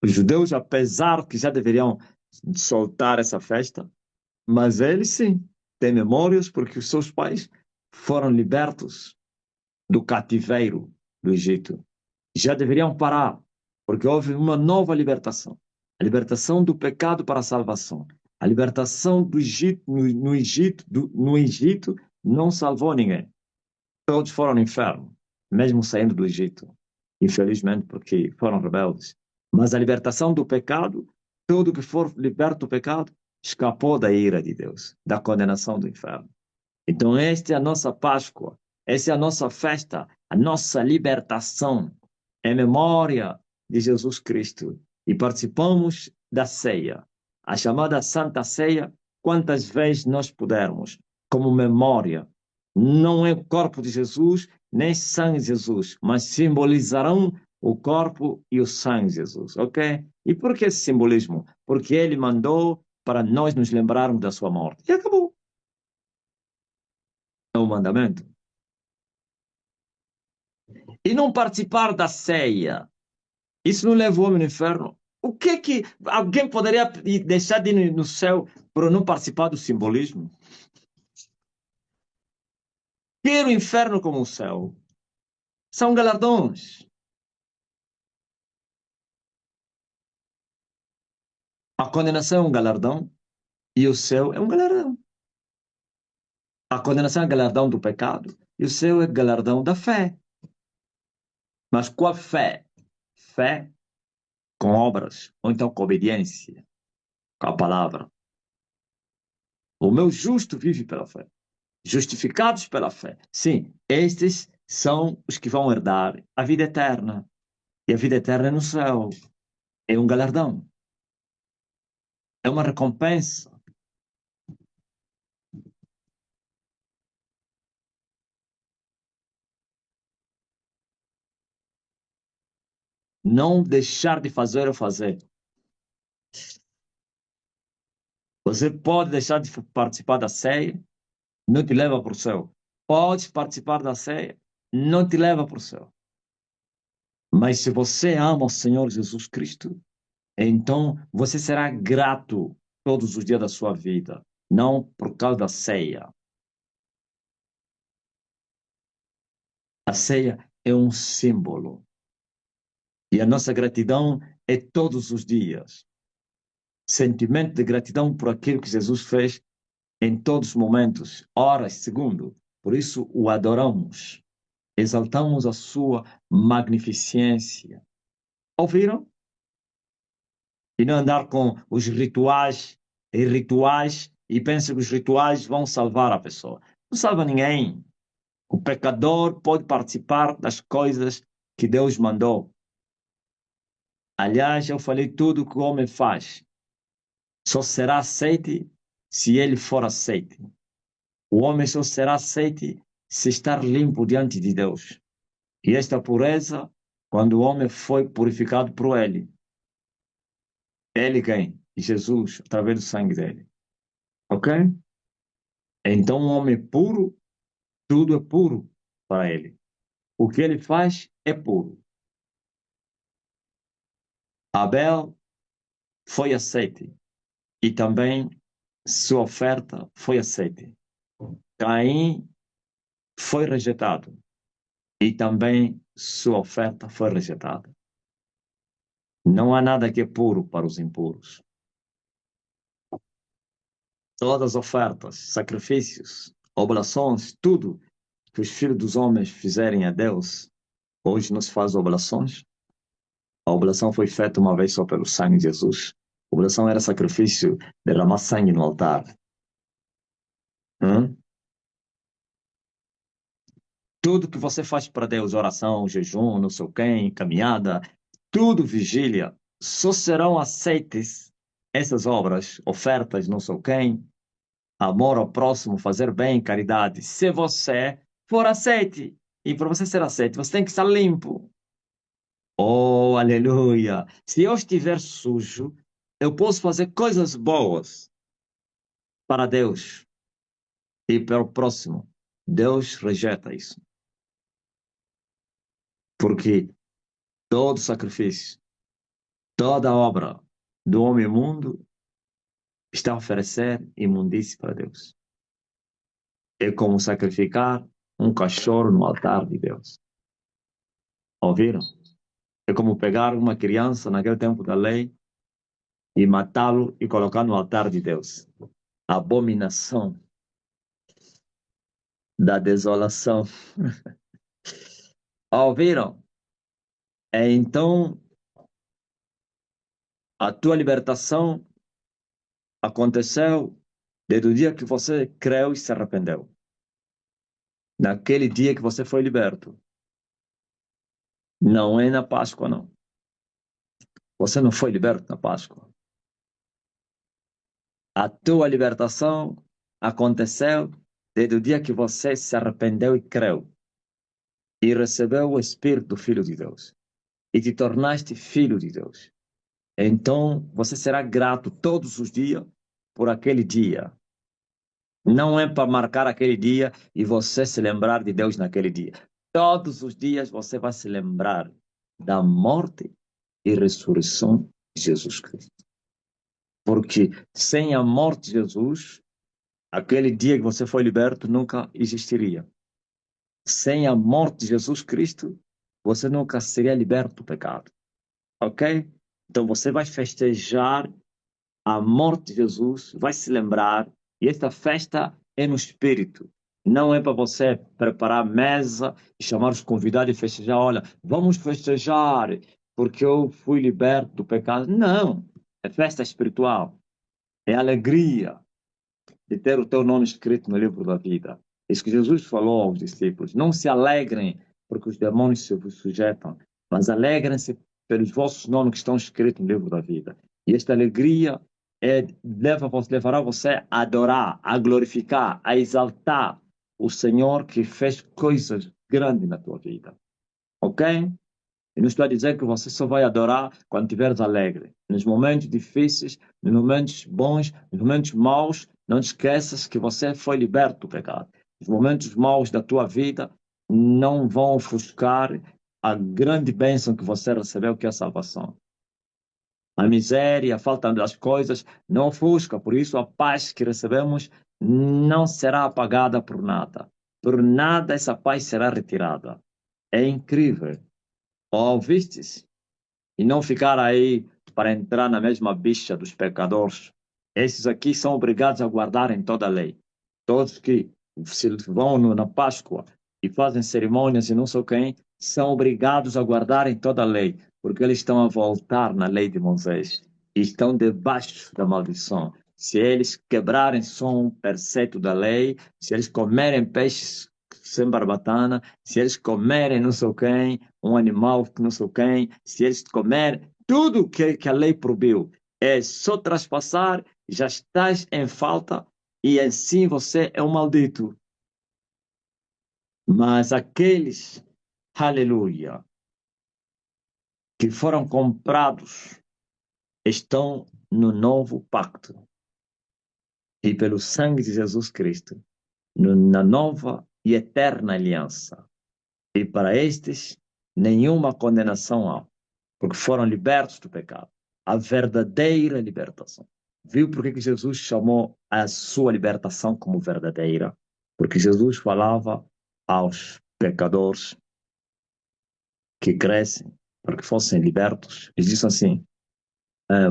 Os judeus, apesar que já deveriam soltar essa festa, mas eles sim têm memórias porque os seus pais foram libertos do cativeiro do Egito. Já deveriam parar, porque houve uma nova libertação. A libertação do pecado para a salvação. A libertação do Egito, no Egito não salvou ninguém. Todos foram no inferno, mesmo saindo do Egito. Infelizmente, porque foram rebeldes. Mas a libertação do pecado, todo que for liberto do pecado, escapou da ira de Deus, da condenação do inferno. Então, esta é a nossa Páscoa, essa é a nossa festa, a nossa libertação, em memória de Jesus Cristo. E participamos da ceia, a chamada Santa Ceia, quantas vezes nós pudermos, como memória. Não é o corpo de Jesus, nem sangue de Jesus, mas simbolizarão o corpo e o sangue de Jesus, ok? E por que esse simbolismo? Porque ele mandou para nós nos lembrarmos da sua morte. E acabou. É um mandamento. E não participar da ceia, isso não leva o homem no inferno? O que é que alguém poderia deixar de ir no céu por não participar do simbolismo? Quer o inferno como o céu. São galardões. A condenação é um galardão e o céu é um galardão. A condenação é galardão do pecado e o céu é galardão da fé. Mas qual fé? Fé com obras, ou então com obediência, com a palavra. O meu justo vive pela fé. Justificados pela fé. Sim, estes são os que vão herdar a vida eterna. E a vida eterna é no céu. É um galardão. É uma recompensa. Não deixar de fazer ou fazer. Você pode deixar de participar da ceia, não te leva para o céu. Pode participar da ceia, não te leva para o céu. Mas se você ama o Senhor Jesus Cristo, então você será grato todos os dias da sua vida, não por causa da ceia. A ceia é um símbolo. E a nossa gratidão é todos os dias. Sentimento de gratidão por aquilo que Jesus fez em todos os momentos, horas, segundo. Por isso o adoramos. Exaltamos a sua magnificência. Ouviram? E não andar com os rituais e rituais e pensa que os rituais vão salvar a pessoa. Não salva ninguém. O pecador pode participar das coisas que Deus mandou. Aliás, eu falei tudo que o homem faz. Só será aceite se ele for aceite. O homem só será aceite se estar limpo diante de Deus. E esta pureza, quando o homem foi purificado por ele. Ele quem? Jesus, através do sangue dele. Ok? Então, um homem puro, tudo é puro para ele. O que ele faz é puro. Abel foi aceite e também sua oferta foi aceite. Caim foi rejeitado e também sua oferta foi rejeitada. Não há nada que é puro para os impuros. Todas as ofertas, sacrifícios, oblações, tudo que os filhos dos homens fizerem a Deus, hoje não se faz oblações. A oblação foi feita uma vez só pelo sangue de Jesus. A oblação era sacrifício, derramar sangue no altar. Hum? Tudo que você faz para Deus, oração, jejum, não sei o quê, caminhada, tudo vigília, só serão aceites essas obras, ofertas, não sei o quê, amor ao próximo, fazer bem, caridade, se você for aceite. E para você ser aceite, você tem que estar limpo. Oh, aleluia! Se eu estiver sujo, eu posso fazer coisas boas para Deus e para o próximo. Deus rejeita isso. Porque todo sacrifício, toda obra do homem mundo está a oferecer imundície para Deus. É como sacrificar um cachorro no altar de Deus. Ouviram? É como pegar uma criança naquele tempo da lei e matá-lo e colocar no altar de Deus. Abominação da desolação. Ouviram? Então, a tua libertação aconteceu desde o dia que você creu e se arrependeu. Naquele dia que você foi liberto. Não é na Páscoa, não. Você não foi liberto na Páscoa. A tua libertação aconteceu desde o dia que você se arrependeu e creu. E recebeu o Espírito do Filho de Deus. E te tornaste filho de Deus. Então, você será grato todos os dias por aquele dia. Não é para marcar aquele dia e você se lembrar de Deus naquele dia. Todos os dias você vai se lembrar da morte e ressurreição de Jesus Cristo. Porque sem a morte de Jesus, aquele dia que você foi liberto nunca existiria. Sem a morte de Jesus Cristo, você nunca seria liberto do pecado. Ok? Então você vai festejar a morte de Jesus, vai se lembrar, e esta festa é no espírito. Não é para você preparar a mesa e chamar os convidados e festejar. Olha, vamos festejar porque eu fui liberto do pecado. Não, é festa espiritual. É alegria de ter o teu nome escrito no livro da vida. Isso que Jesus falou aos discípulos. Não se alegrem porque os demônios se vos sujeitam, mas alegrem-se pelos vossos nomes que estão escritos no livro da vida. E esta alegria levará você a adorar, a glorificar, a exaltar o Senhor que fez coisas grandes na tua vida. Ok? E não estou a dizer que você só vai adorar quando estiveres alegre. Nos momentos difíceis, nos momentos bons, nos momentos maus, não te esqueças que você foi liberto do pecado. Os momentos maus da tua vida não vão ofuscar a grande bênção que você recebeu, que é a salvação. A miséria, a falta das coisas não ofusca. Por isso, a paz que recebemos não será apagada por nada. Por nada essa paz será retirada. É incrível. Ouvistes? E não ficar aí para entrar na mesma bicha dos pecadores. Esses aqui são obrigados a guardarem toda a lei. Todos que se vão na Páscoa e fazem cerimônias e não sei quem, são obrigados a guardarem toda a lei, porque eles estão a voltar na lei de Moisés e estão debaixo da maldição. se eles quebrarem só um preceito da lei, se eles comerem peixes sem barbatana, se eles comerem não sei quem, um animal que não sei quem, se eles comerem, tudo que a lei proibiu, é só traspassar, já estás em falta e assim você é um maldito. Mas aqueles, aleluia, que foram comprados, estão no novo pacto. E pelo sangue de Jesus Cristo, na nova e eterna aliança. E para estes, nenhuma condenação há, porque foram libertos do pecado. A verdadeira libertação. Viu por que Jesus chamou a sua libertação como verdadeira? Porque Jesus falava aos pecadores que crescem, para que fossem libertos. Ele disse assim: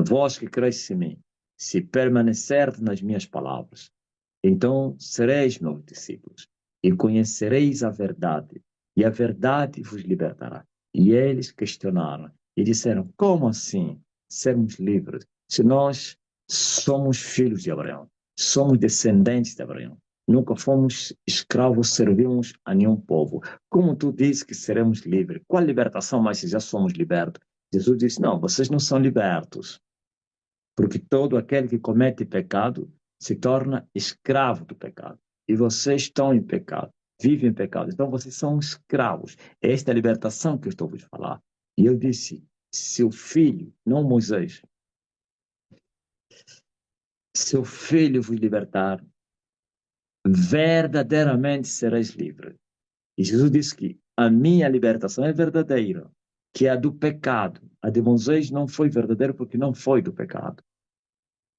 vós que cresceis em mim, se permanecerdes nas minhas palavras, então sereis meus discípulos e conhecereis a verdade, e a verdade vos libertará. E eles questionaram e disseram: como assim sermos livres se nós somos filhos de Abraão, somos descendentes de Abraão? Nunca fomos escravos, servimos a nenhum povo. Como tu dizes que seremos livres? Qual libertação mais se já somos libertos? Jesus disse: não, vocês não são libertos, porque todo aquele que comete pecado se torna escravo do pecado. E vocês estão em pecado, vivem em pecado. Então vocês são escravos. Esta é a libertação que eu estou a vos falar. E eu disse: seu filho, não Moisés, seu filho vos libertar, verdadeiramente sereis livres. E Jesus disse que a minha libertação é verdadeira, que é a do pecado. A de Moisés não foi verdadeira porque não foi do pecado.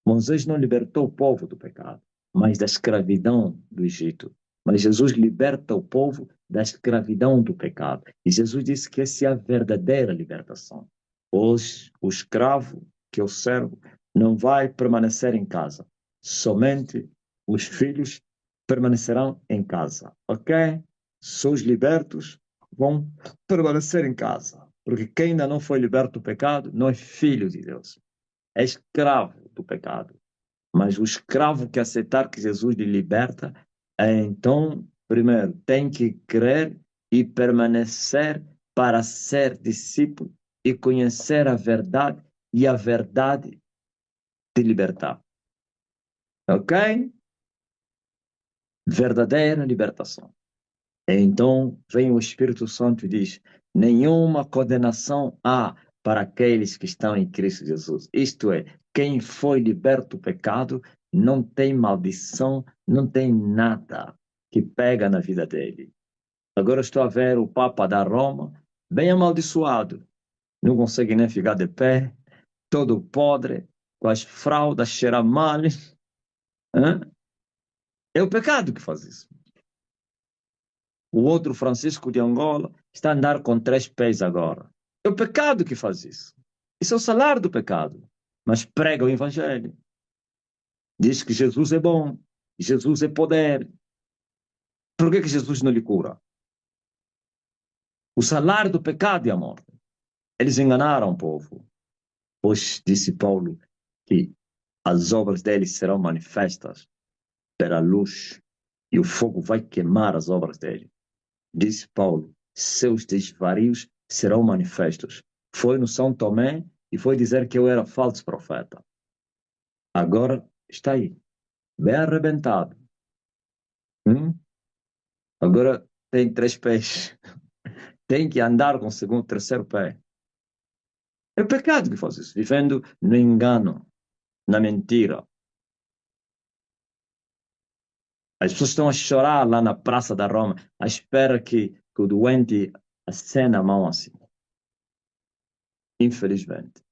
Moisés não libertou o povo do pecado, mas da escravidão do Egito. Mas Jesus liberta o povo da escravidão do pecado. E Jesus disse que essa é a verdadeira libertação. Hoje, o escravo, que é o servo, não vai permanecer em casa. Somente os filhos permanecerão em casa. Ok? Só os libertos vão permanecer em casa. Porque quem ainda não foi liberto do pecado não é filho de Deus, é escravo do pecado. Mas o escravo que aceitar que Jesus lhe liberta, então, primeiro, tem que crer e permanecer para ser discípulo e conhecer a verdade e a verdade te libertar. Ok? Verdadeira libertação. Então vem o Espírito Santo e diz: nenhuma condenação há para aqueles que estão em Cristo Jesus. Isto é, quem foi liberto do pecado não tem maldição, não tem nada que pega na vida dele. Agora estou a ver o Papa da Roma, bem amaldiçoado, não consegue nem ficar de pé, todo podre, com as fraldas, cheira mal. Hã? É o pecado que faz isso. O outro, Francisco de Angola, está a andar com 3 pés agora. É o pecado que faz isso. Isso é o salário do pecado. Mas prega o evangelho. Diz que Jesus é bom. Jesus é poder. Por que Jesus não lhe cura? O salário do pecado é a morte. Eles enganaram o povo. Pois disse Paulo que as obras deles serão manifestas pela luz e o fogo vai queimar as obras dele. Disse Paulo, seus desvarios serão manifestos. Foi no São Tomé e foi dizer que eu era falso profeta. Agora está aí, bem arrebentado. Hum? Agora tem 3 pés. Tem que andar com o segundo, terceiro pé. É o pecado que faz isso, vivendo no engano, na mentira. As pessoas estão a chorar lá na Praça da Roma, à espera que o doente acene a mão assim. Infelizmente.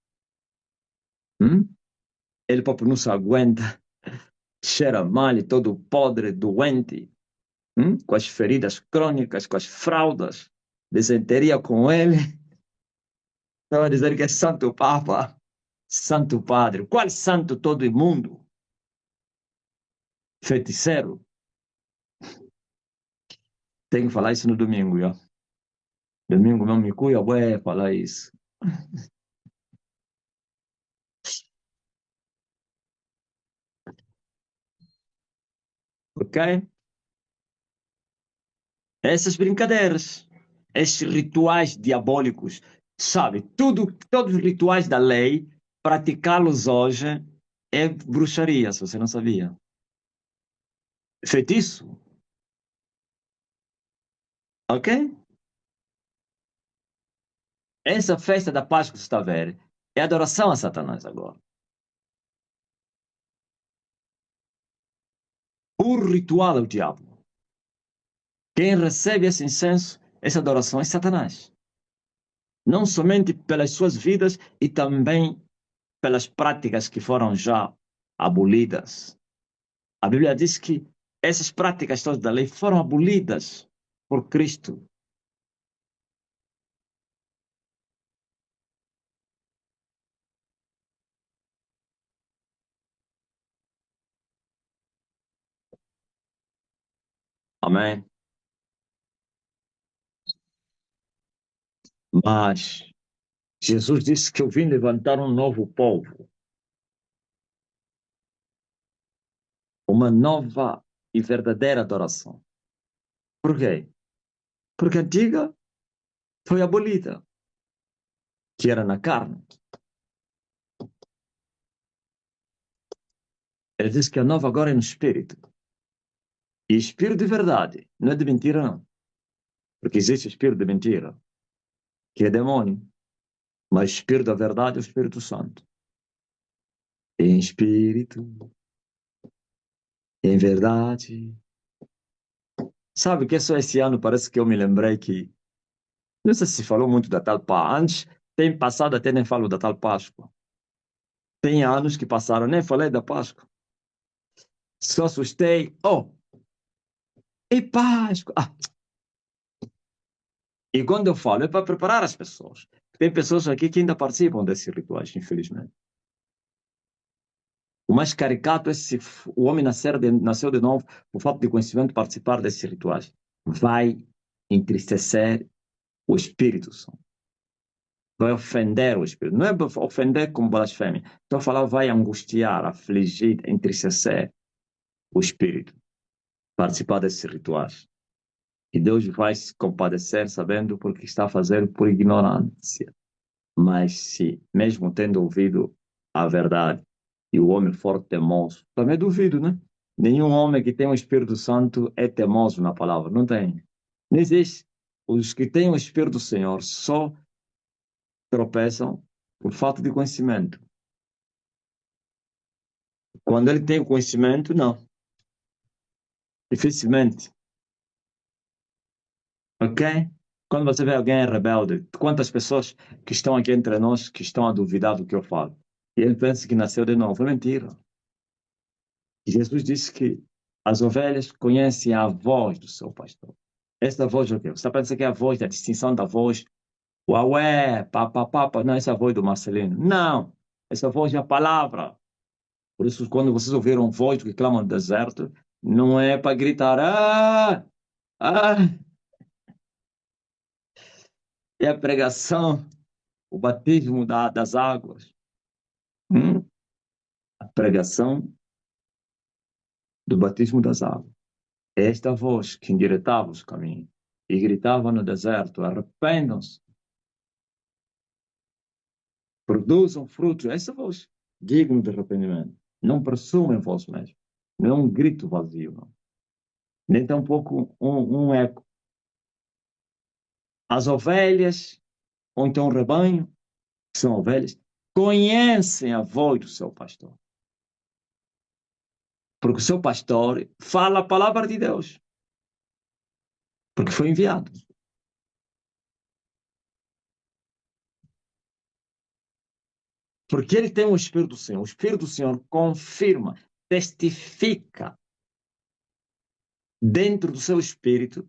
Ele próprio não se aguenta, cheira mal, todo podre, doente, com as feridas crônicas, com as fraldas, desenteria com ele. Estava a dizer que é Santo Papa, Santo Padre. Qual santo todo imundo? Feiticeiro. Tem que falar isso no domingo, já. Domingo não me cuia, ué, falar isso. Ok? Essas brincadeiras, esses rituais diabólicos, sabe? Todos os rituais da lei, praticá-los hoje é bruxaria, se você não sabia. Feitiço, ok? Essa festa da Páscoa que você está a ver é adoração a Satanás agora. Puro ritual ao diabo. Quem recebe esse incenso, essa adoração é Satanás. Não somente pelas suas vidas e também pelas práticas que foram já abolidas. A Bíblia diz que essas práticas todas da lei foram abolidas por Cristo. Amém? Mas Jesus disse que eu vim levantar um novo povo, uma nova e verdadeira adoração. Por quê? Porque a antiga foi abolida, que era na carne. Ele diz que a nova agora é no espírito. E espírito de verdade, não é de mentira, não. Porque existe espírito de mentira, que é demônio. Mas espírito da verdade é o Espírito Santo. Em espírito, em verdade. Sabe que só esse ano parece que eu me lembrei que. Não sei se falou muito da tal Páscoa. Antes, tem passado até nem falo da tal Páscoa. Tem anos que passaram, nem falei da Páscoa. Só assustei. Oh, e Páscoa! Ah, e quando eu falo, é para preparar as pessoas. Tem pessoas aqui que ainda participam desses rituais, infelizmente. O mais caricato é se o homem nasceu de novo, por falta de conhecimento, participar desses rituais. Vai entristecer o Espírito Santo. Vai ofender o Espírito. Não é ofender como blasfêmia. Estou a falar, vai angustiar, afligir, entristecer o Espírito. Participar desses rituais. E Deus vai se compadecer sabendo porque está a fazer por ignorância. Mas se, mesmo tendo ouvido a verdade, e o homem for teimoso, também duvido, né? Nenhum homem que tem o Espírito Santo é teimoso na palavra, não tem. Não existe. Os que têm o Espírito do Senhor só tropeçam por falta de conhecimento. Quando ele tem o conhecimento, não. Dificilmente. Ok? Quando você vê alguém rebelde, quantas pessoas que estão aqui entre nós que estão a duvidar do que eu falo? E ele pensa que nasceu de novo. É mentira. Jesus disse que as ovelhas conhecem a voz do seu pastor. Essa voz é o quê? Você pensa que é a voz da distinção da voz? Uaué, papapá, não, essa é a voz do Marcelino. Não, essa voz é a palavra. Por isso, quando vocês ouviram voz que clama no deserto, não é para gritar, ah, é a pregação, o batismo das águas. Hum? A pregação do batismo das águas. É esta voz que endireitava os caminhos e gritava no deserto: arrependam-se, produzam frutos. Essa voz, digno de arrependimento. Não presumem vós mesmos. Não é um grito vazio, não. Nem tampouco um eco. As ovelhas, ou então o rebanho, que são ovelhas, conhecem a voz do seu pastor. Porque o seu pastor fala a palavra de Deus. Porque foi enviado. Porque ele tem o Espírito do Senhor. O Espírito do Senhor confirma, testifica dentro do seu espírito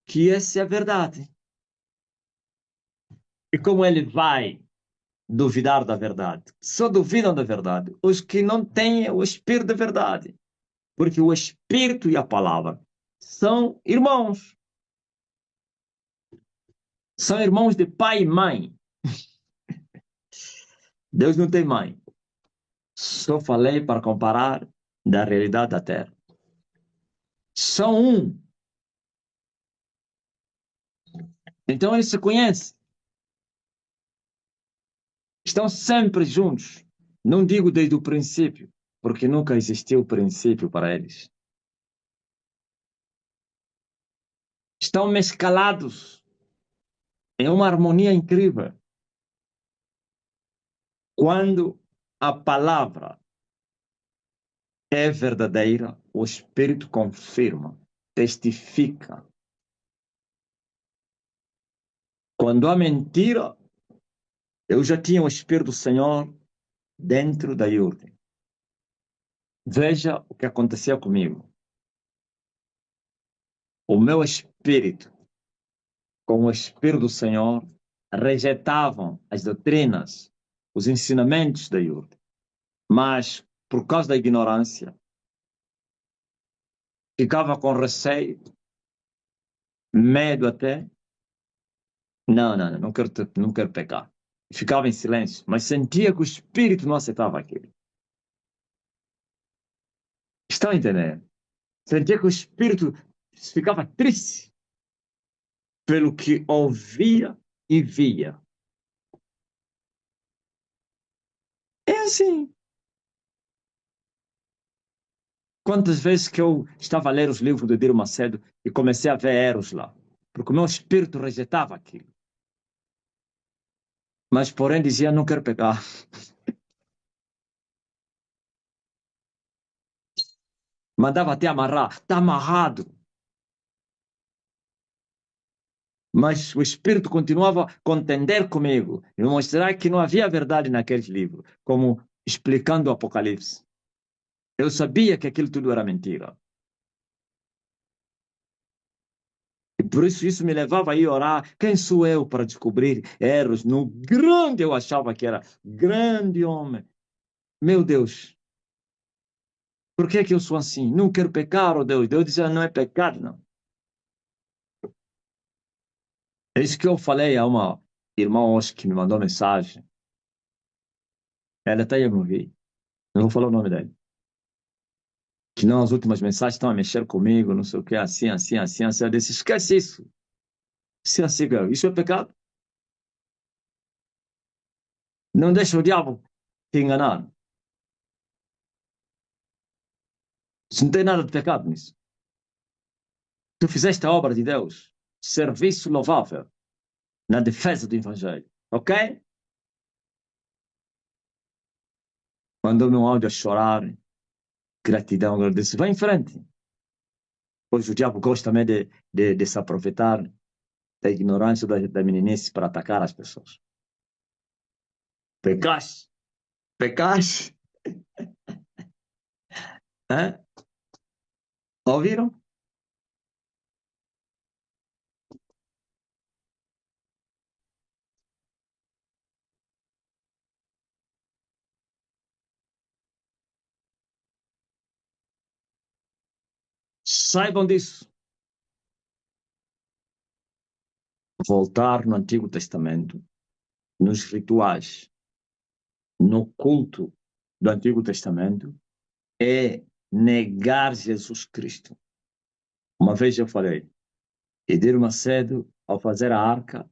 que essa é a verdade. E como ele vai duvidar da verdade? Só duvidam da verdade os que não têm o Espírito da verdade. Porque o Espírito e a palavra são irmãos. São irmãos de pai e mãe. Deus não tem mãe. Só falei para comparar da realidade da terra. São um. Então eles se conhecem. Estão sempre juntos. Não digo desde o princípio, porque nunca existiu princípio para eles. Estão mesclados em uma harmonia incrível. Quando a palavra é verdadeira, o Espírito confirma, testifica. Quando há mentira, eu já tinha o Espírito do Senhor dentro da Yurde. Veja o que acontecia comigo. O meu espírito, com o Espírito do Senhor, rejeitavam as doutrinas, os ensinamentos da Yurde. Mas, por causa da ignorância, ficava com receio, medo até. Não quero pecar. Ficava em silêncio, mas sentia que o espírito não aceitava aquilo. Estão entendendo? Sentia que o espírito ficava triste pelo que ouvia e via. É assim. Quantas vezes que eu estava a ler os livros do Edir Macedo e comecei a ver erros lá, porque o meu espírito rejeitava aquilo. Mas, porém, dizia, não quero pecar. Mandava até amarrar. Está amarrado. Mas o Espírito continuava a contender comigo e mostrar que não havia verdade naqueles livros, como explicando o Apocalipse. Eu sabia que aquilo tudo era mentira. E por isso me levava a ir orar. Quem sou eu para descobrir erros no grande, eu achava que era grande homem. Meu Deus, por que que eu sou assim? Não quero pecar, oh Deus. Deus dizia, não é pecado, não. É isso que eu falei a uma irmã hoje que me mandou mensagem. Ela até ia me ouvir. Não vou falar o nome dela. Que não, as últimas mensagens estão a mexer comigo, não sei o que, assim, assim, assim, assim. Eu disse, esquece isso. Se assim, isso é pecado. Não deixa o diabo te enganar. Isso não tem nada de pecado nisso. Tu fizeste a obra de Deus, serviço louvável na defesa do Evangelho, ok? Mandou-me um áudio a chorar, gratidão, agradeço. Vai em frente. Pois o diabo gosta também de se aproveitar da ignorância da meninice para atacar as pessoas. Pecaste, pecaste, hein? Ouviram? Saibam disso. Voltar no Antigo Testamento, nos rituais, no culto do Antigo Testamento, é negar Jesus Cristo. Uma vez eu falei, Edir Macedo, ao fazer a arca,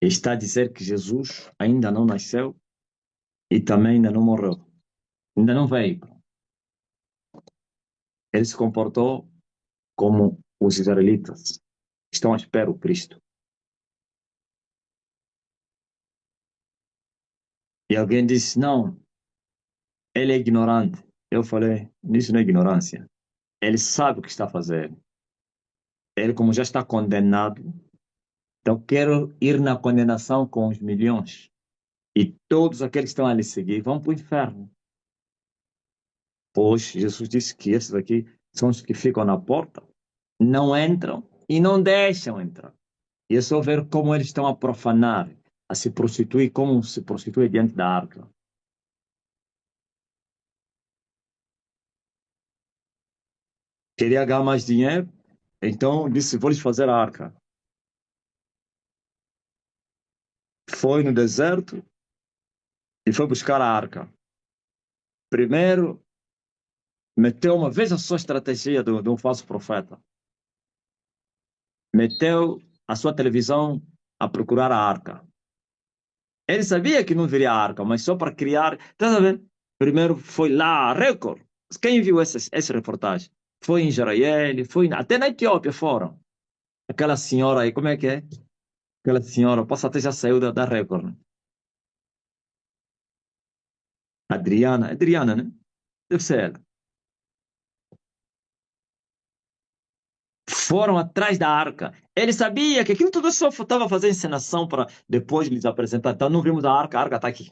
está a dizer que Jesus ainda não nasceu e também ainda não morreu. Ainda não veio. Ele se comportou como os israelitas. Estão à espera do Cristo. E alguém disse, não, ele é ignorante. Eu falei, isso não é ignorância. Ele sabe o que está fazendo. Ele, como já está condenado, então quero ir na condenação com os milhões. E todos aqueles que estão a lhe seguir vão para o inferno. Pois Jesus disse que esses aqui são os que ficam na porta, não entram e não deixam entrar. E é só ver como eles estão a profanar, a se prostituir, como se prostitui diante da arca. Queria ganhar mais dinheiro, então disse: vou lhes fazer a arca. Foi no deserto e foi buscar a arca. Primeiro, meteu uma vez a sua estratégia de um falso profeta. Meteu a sua televisão a procurar a arca. Ele sabia que não viria a arca, mas só para criar. Tá vendo? Primeiro foi lá, Record. Quem viu essa reportagem? Foi em Israel, até na Etiópia foram. Aquela senhora aí, como é que é? Aquela senhora, posso até já saiu da Record, né? Adriana, né? Deve ser ela. Foram atrás da arca. Ele sabia que aquilo tudo só estava fazendo encenação para depois lhes apresentar. Então não vimos a arca está aqui.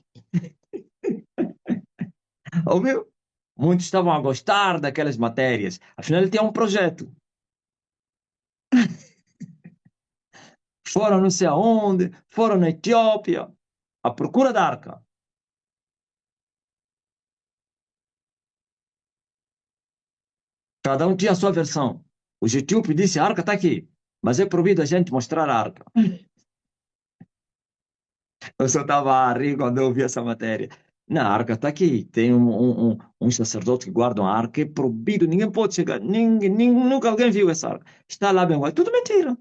Ouviu? Muitos estavam a gostar daquelas matérias. Afinal, ele tinha um projeto. Foram não sei aonde, foram na Etiópia, à procura da arca. Cada um tinha a sua versão. O etíope disse: a arca está aqui, mas é proibido a gente mostrar a arca. Eu só estava a rir quando eu ouvi essa matéria. Na arca está aqui. Tem uns sacerdotes que guardam a arca. É proibido. Ninguém pode chegar. Nunca alguém viu essa arca. Está lá bem. É tudo mentira.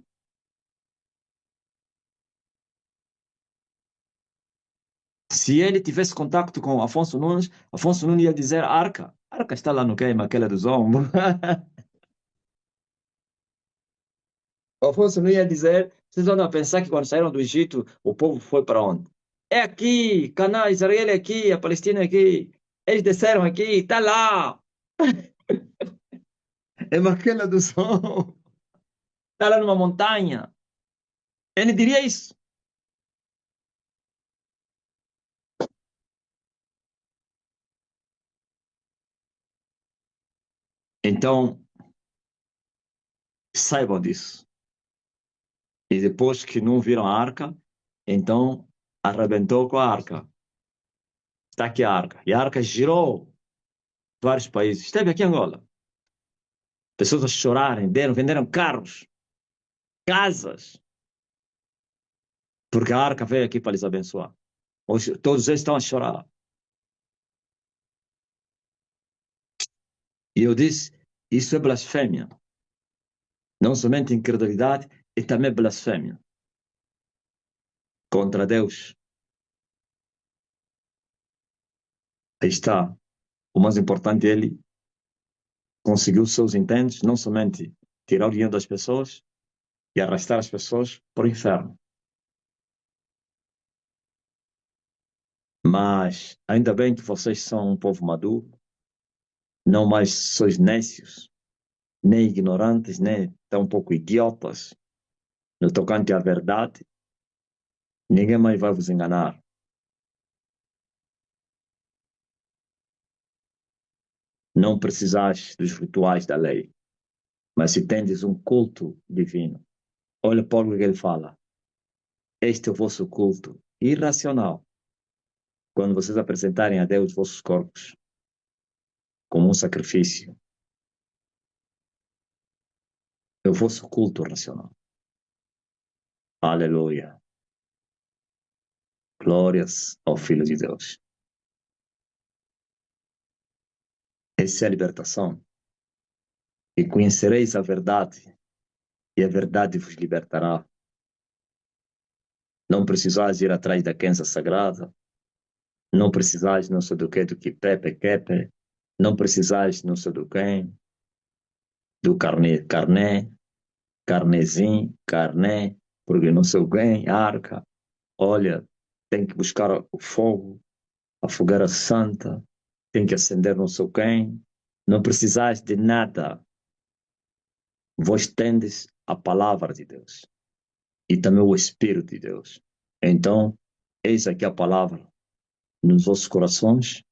Se ele tivesse contato com Afonso Nunes ia dizer a arca está lá no queima, aquela dos ombros. Afonso não ia dizer, vocês vão pensar que quando saíram do Egito, o povo foi para onde? É aqui, Canaã, Israel é aqui, a Palestina é aqui. Eles desceram aqui, está lá. É Maquena do Som. Está lá numa montanha. Ele diria isso. Então, saibam disso. E depois que não viram a arca, então arrebentou com a arca. Está aqui a arca. E a arca girou vários países. Esteve aqui em Angola. Pessoas a chorarem, venderam carros, casas, porque a arca veio aqui para lhes abençoar. Hoje, todos eles estão a chorar. E eu disse, isso é blasfêmia. Não somente incredulidade, e também blasfêmia contra Deus. Aí está. O mais importante, ele conseguiu seus intentos, não somente tirar o dinheiro das pessoas e arrastar as pessoas para o inferno. Mas ainda bem que vocês são um povo maduro, não mais sois nécios, nem ignorantes, nem tão pouco idiotas no tocante à verdade. Ninguém mais vai vos enganar. Não precisais dos rituais da lei, mas se tendes um culto divino. Olha Paulo que ele fala. Este é o vosso culto irracional. Quando vocês apresentarem a Deus vossos corpos como um sacrifício, é o vosso culto racional. Aleluia. Glórias ao Filho de Deus. Essa é a libertação. E conhecereis a verdade, e a verdade vos libertará. Não precisais ir atrás da crença sagrada. Não precisais não sei do que Pepe, Kepe. Não precisais não sei do quem, do carnezinho, carné, porque não sei quem, arca. Olha, tem que buscar o fogo, a fogueira santa, tem que acender não sei quem. Não precisais de nada. Vós tendes a palavra de Deus e também o Espírito de Deus. Então, eis aqui a palavra nos vossos corações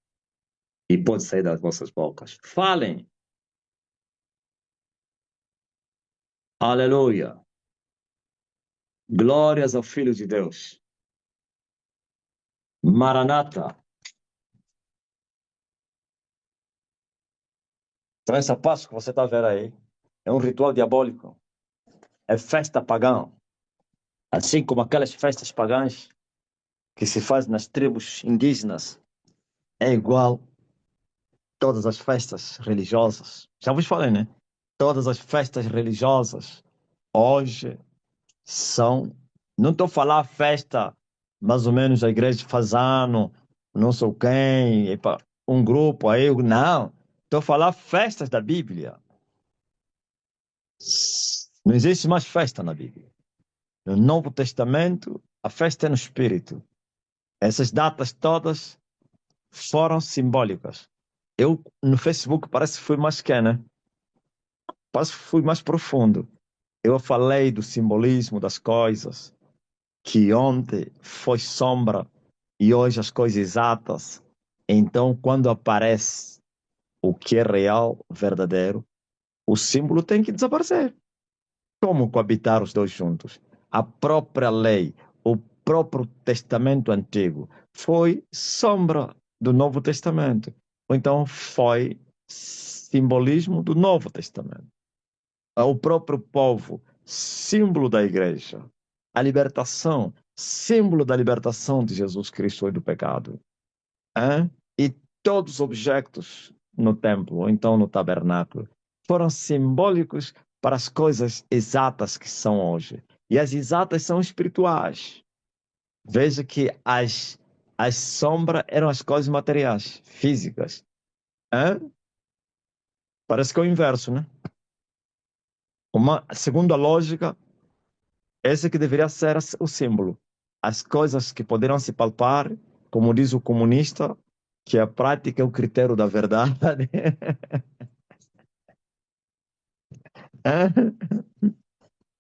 e pode sair das vossas bocas. Falem. Aleluia. Glórias ao Filho de Deus. Maranata. Então, essa Páscoa que você está vendo aí é um ritual diabólico. É festa pagã. Assim como aquelas festas pagãs que se fazem nas tribos indígenas. É igual todas as festas religiosas, já vos falei, né? Todas as festas religiosas hoje são, não estou a falar festa, mais ou menos a igreja faz ano, não sei quem, epa, um grupo aí, não. Estou a falar festas da Bíblia. Não existe mais festa na Bíblia. No Novo Testamento, a festa é no Espírito. Essas datas todas foram simbólicas. Eu, no Facebook, parece que fui mais que, né? Parece que fui mais profundo. Eu falei do simbolismo das coisas, que ontem foi sombra e hoje as coisas exatas. Então, quando aparece o que é real, verdadeiro, o símbolo tem que desaparecer. Como coabitar os dois juntos? A própria lei, o próprio Testamento Antigo, foi sombra do Novo Testamento. Ou então foi simbolismo do Novo Testamento. O próprio povo, símbolo da igreja. A libertação, símbolo da libertação de Jesus Cristo e do pecado. Hein? E todos os objetos no templo, ou então no tabernáculo, foram simbólicos para as coisas exatas que são hoje. E as exatas são espirituais. Veja que as sombras eram as coisas materiais, físicas. Hein? Parece que é o inverso, né? Segundo a lógica, esse que deveria ser o símbolo. As coisas que poderão se palpar, como diz o comunista, que a prática é o critério da verdade.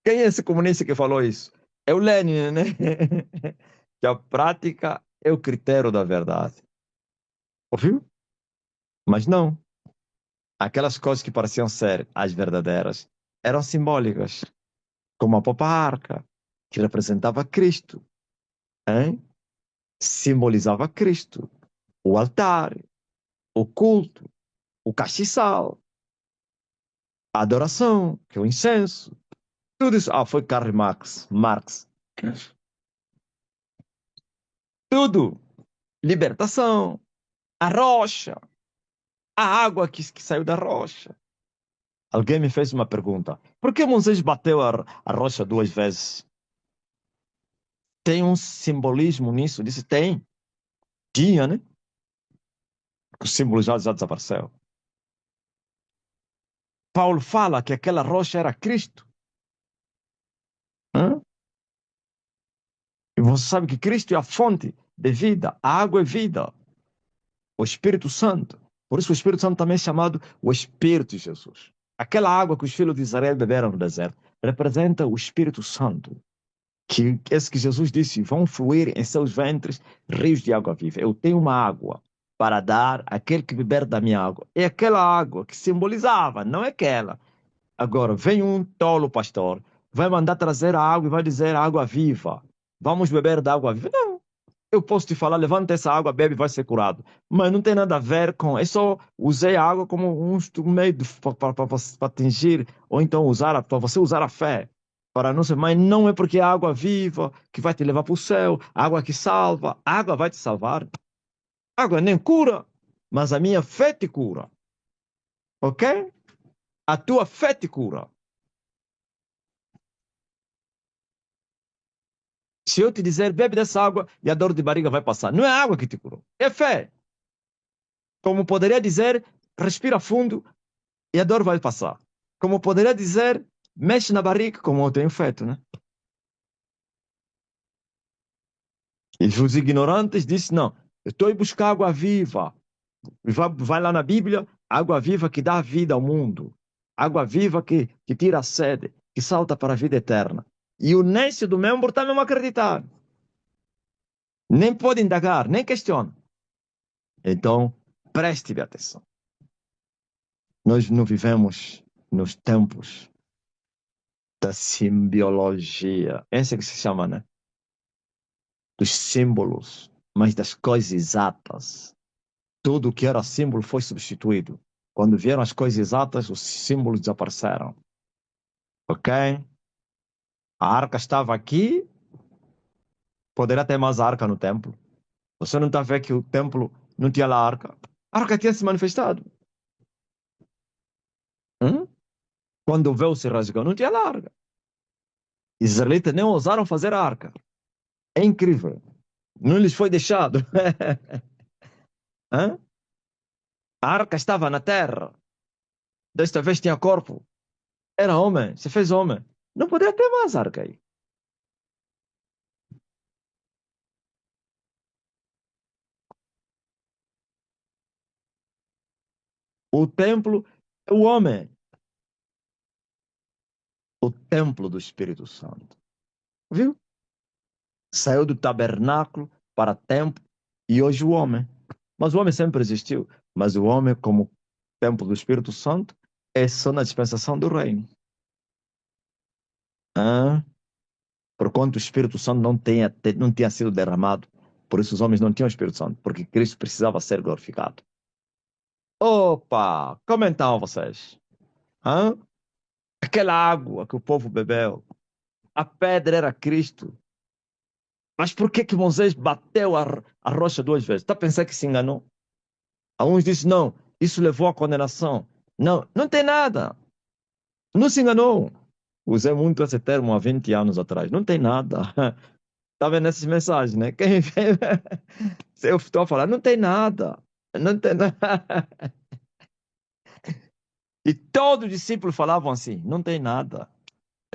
Quem é esse comunista que falou isso? É o Lenin, né? Que a prática é o critério da verdade. Ouviu? Mas não. Aquelas coisas que pareciam ser as verdadeiras eram simbólicas, como a própria arca, que representava Cristo, hein? Simbolizava Cristo, o altar, o culto, o castiçal, a adoração, que é o incenso. Tudo isso. Ah, foi Karl Marx. Tudo. Libertação, a rocha, a água que saiu da rocha. Alguém me fez uma pergunta. Por que Moisés bateu a rocha duas vezes? Tem um simbolismo nisso? Disse, tem. Tinha, né? O símbolo já desapareceu. Paulo fala que aquela rocha era Cristo. Hã? E você sabe que Cristo é a fonte de vida. A água é vida. O Espírito Santo. Por isso o Espírito Santo também é chamado o Espírito de Jesus. Aquela água que os filhos de Israel beberam no deserto representa o Espírito Santo. Que esse que Jesus disse, vão fluir em seus ventres rios de água viva. Eu tenho uma água para dar àquele que beber da minha água. É aquela água que simbolizava, não é aquela. Agora, vem um tolo pastor, vai mandar trazer a água e vai dizer água viva. Vamos beber da água viva? Não. Eu posso te falar, levanta essa água, bebe, vai ser curado. Mas não tem nada a ver com. Eu só usei a água como um meio para atingir, ou então usar para você usar a fé. Para não ser, mas não é porque é água viva que vai te levar para o céu, água que salva, água vai te salvar. Água nem cura, mas a minha fé te cura. Ok? A tua fé te cura. Se eu te dizer, bebe dessa água e a dor de barriga vai passar, não é a água que te curou, é fé. Como poderia dizer, respira fundo e a dor vai passar. Como poderia dizer, mexe na barriga, como eu tenho feito, né? E os ignorantes dizem, não, eu estou a buscar água viva. Vai lá na Bíblia, água viva que dá vida ao mundo. Água viva que tira a sede, que salta para a vida eterna. E o nêncio do membro também não acreditar. Nem pode indagar, nem questiona. Então, preste atenção. Nós não vivemos nos tempos da simbiologia. Essa que se chama, né? Dos símbolos, mas das coisas exatas. Tudo que era símbolo foi substituído. Quando vieram as coisas exatas, os símbolos desapareceram. Ok? A arca estava aqui, poderia ter mais arca no templo. Você não está vendo que o templo não tinha lá arca? A arca tinha se manifestado. Hum? Quando o véu se rasgou, não tinha larga. Os israelitas nem ousaram fazer a arca. É incrível. Não lhes foi deixado. Hã? A arca estava na terra. Desta vez tinha corpo. Era homem. Se fez homem. Não poderia ter mais arca aí. O templo é o homem. O templo do Espírito Santo. Viu? Saiu do tabernáculo para templo e hoje o homem. Mas o homem sempre existiu. Mas o homem, como templo do Espírito Santo, é só na dispensação do reino. Hã? Porquanto o Espírito Santo não tinha sido derramado. Por isso os homens não tinham o Espírito Santo, porque Cristo precisava ser glorificado. Opa! Como então vocês? Hã? Aquela água que o povo bebeu, a pedra era Cristo. Mas por que que Moisés bateu a rocha duas vezes? Está a pensar que se enganou? Alguns dizem, não, isso levou à condenação. Não, não tem nada. Não se enganou. Usei muito esse termo há 20 anos atrás. Não tem nada. Tá vendo essas mensagens, né? Eu estou a falar, não tem nada. Não tem nada. E todos os discípulos falavam assim, não tem nada.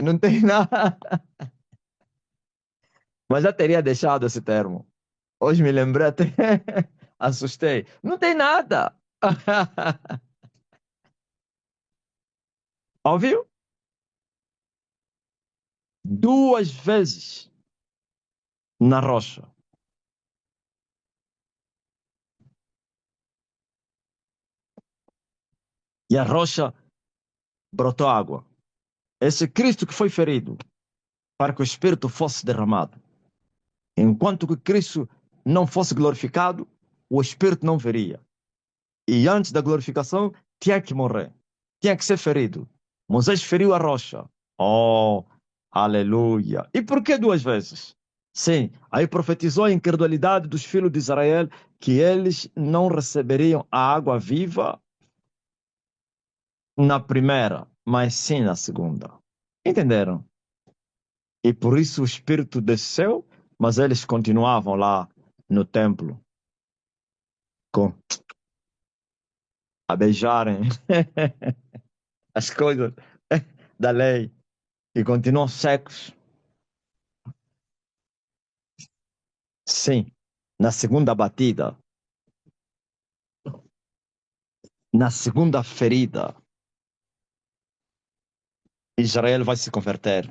Não tem nada. Mas já teria deixado esse termo. Hoje me lembrei até, assustei. Não tem nada. Ouviu? Duas vezes na rocha. E a rocha brotou água. Esse Cristo que foi ferido para que o Espírito fosse derramado. Enquanto que Cristo não fosse glorificado, o Espírito não viria. E antes da glorificação, tinha que morrer. Tinha que ser ferido. Moisés feriu a rocha. Oh, aleluia. E por que duas vezes? Sim, aí profetizou a incredulidade dos filhos de Israel que eles não receberiam a água viva na primeira, mas sim na segunda. Entenderam? E por isso o Espírito desceu, mas eles continuavam lá no templo com, a beijarem as coisas da lei e continuam secos. Sim, na segunda batida, na segunda ferida, Israel vai se converter.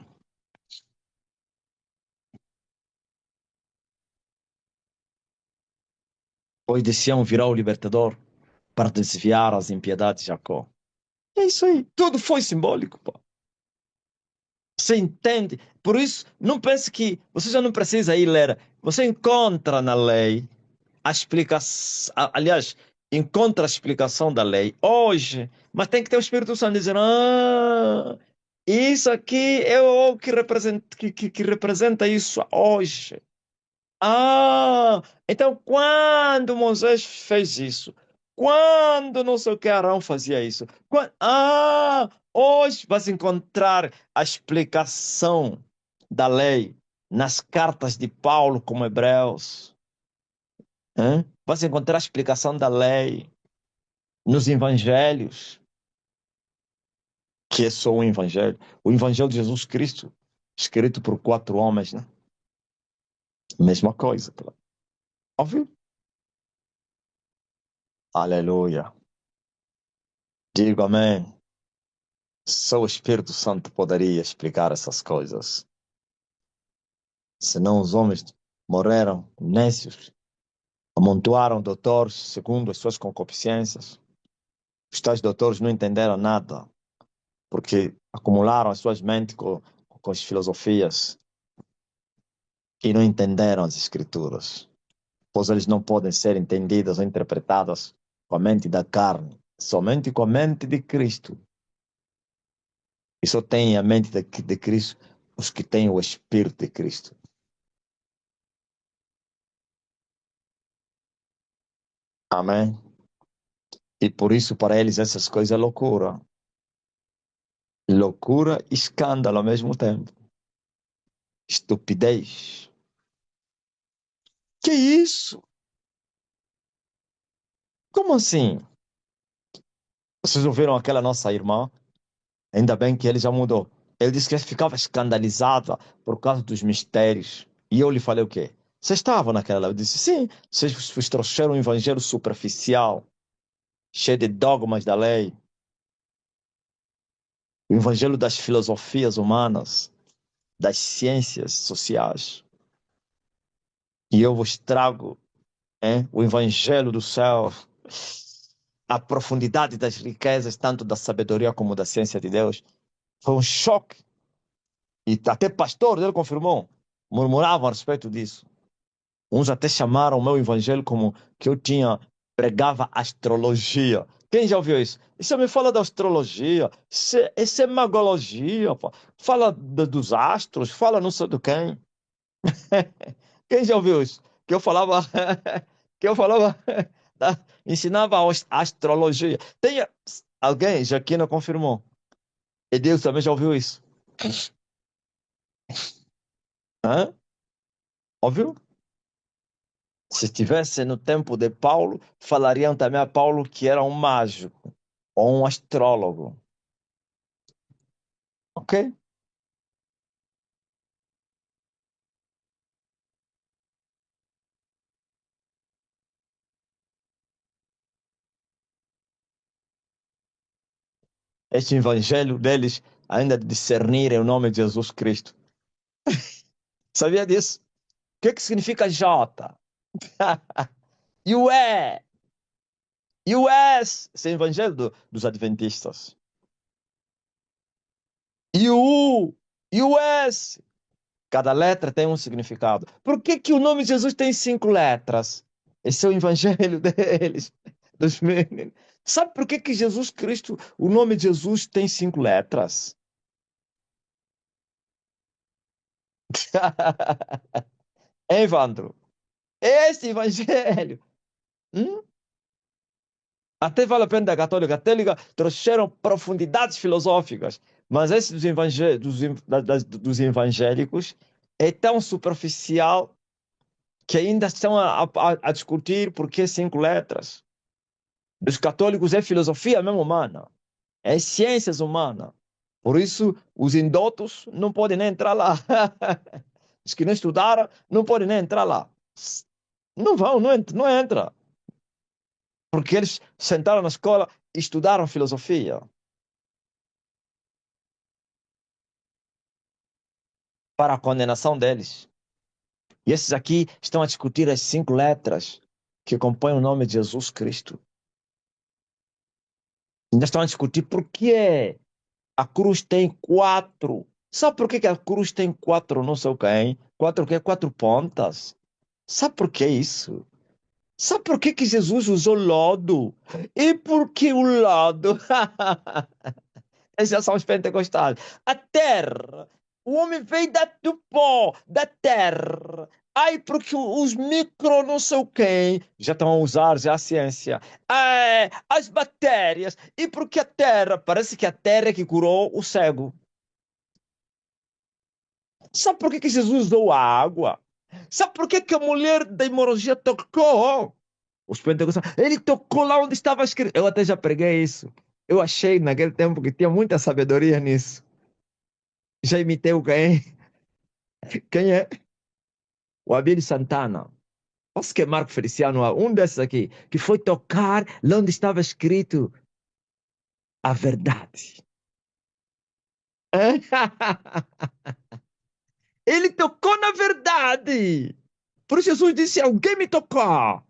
Pois de Sião virá o libertador para desviar as impiedades de Jacó. É isso aí. Tudo foi simbólico, pô. Você entende? Por isso, não pense que você já não precisa ir ler. Você encontra na lei a explicação. Aliás, encontra a explicação da lei hoje, mas tem que ter o Espírito Santo dizendo: isso aqui é o que representa, que representa isso hoje. Então quando Moisés fez isso? Quando não sei o que Arão fazia isso? Hoje vas encontrar a explicação da lei nas cartas de Paulo como Hebreus. Hein? Vas encontrar a explicação da lei nos evangelhos, que é só um evangelho. O evangelho de Jesus Cristo, escrito por quatro homens, né? Mesma coisa, claro. Óbvio? Aleluia. Digo amém. Só o Espírito Santo poderia explicar essas coisas. Senão os homens morreram nécios, amontoaram doutores segundo as suas concupiscências. Os tais doutores não entenderam nada, porque acumularam as suas mentes com as filosofias e não entenderam as escrituras, pois eles não podem ser entendidas ou interpretadas com a mente da carne, somente com a mente de Cristo. E só tem a mente de Cristo os que têm o Espírito de Cristo. Amém? E por isso, para eles, essas coisas é loucura. Loucura e escândalo ao mesmo tempo. Estupidez. Que isso? Como assim? Vocês ouviram aquela nossa irmã? Ainda bem que ele já mudou. Ele disse que ficava escandalizada por causa dos mistérios. E eu lhe falei o quê? Vocês estavam naquela. Eu disse, sim, vocês trouxeram um evangelho superficial, cheio de dogmas da lei, o evangelho das filosofias humanas, das ciências sociais. E eu vos trago, o evangelho do céu, a profundidade das riquezas, tanto da sabedoria como da ciência de Deus. Foi um choque. E até pastor, ele confirmou, murmuravam a respeito disso. Uns até chamaram o meu evangelho como que eu tinha, pregava astrologia. Quem já ouviu isso? Isso me fala da astrologia, isso é magologia, pô. Fala dos astros, fala não sei do quem. Quem já ouviu isso? Que eu falava, que eu falava, ensinava astrologia. Tem alguém já aqui não confirmou? E Deus também já ouviu isso? Hã? Ouviu? Se estivesse no tempo de Paulo, falariam também a Paulo que era um mágico ou um astrólogo. Ok? Este evangelho deles ainda discernirem o nome de Jesus Cristo. Sabia disso? O que significa J? E o E? E o S? Esse é o evangelho dos adventistas. E o U? E o S? Cada letra tem um significado. Por que o nome de Jesus tem 5 letras? Esse é o evangelho deles, dos meninos. Sabe por que Jesus Cristo, o nome de Jesus tem 5 letras? Evandro, esse evangelho, hum? Até vale a pena da católica trouxeram profundidades filosóficas, mas esse dos evangélicos é tão superficial que ainda estão a discutir por que 5 letras. Dos católicos é filosofia mesmo humana, é ciências humanas. Por isso, os indotos não podem nem entrar lá. Os que não estudaram não podem nem entrar lá. Não vão, não entra. Porque eles sentaram na escola e estudaram filosofia para a condenação deles. E esses aqui estão a discutir as 5 letras que compõem o nome de Jesus Cristo. Ainda estão a discutir por que a cruz tem 4. Sabe por que a cruz tem 4, não sei o quê? 4 o quê? 4 pontas. Sabe por que isso? Sabe por que Jesus usou lodo? E por que o lodo? Esses já são os pentecostais. A terra. O homem veio do pó, da terra. Ai, porque os micro não sei o quê, já estão a usar já a ciência. As bactérias. E porque a terra, parece que a terra é que curou o cego. Sabe por que Jesus usou a água? Sabe por que a mulher da hemorragia tocou? Os pentecostais. Ele tocou lá onde estava escrito. Eu até já preguei isso. Eu achei naquele tempo que tinha muita sabedoria nisso. Já imitei o quem? Quem é? O Abílio Santana. Posso que é Marco Feliciano, um desses aqui, que foi tocar lá onde estava escrito a verdade. Ele tocou na verdade. Por isso Jesus disse: alguém me tocou.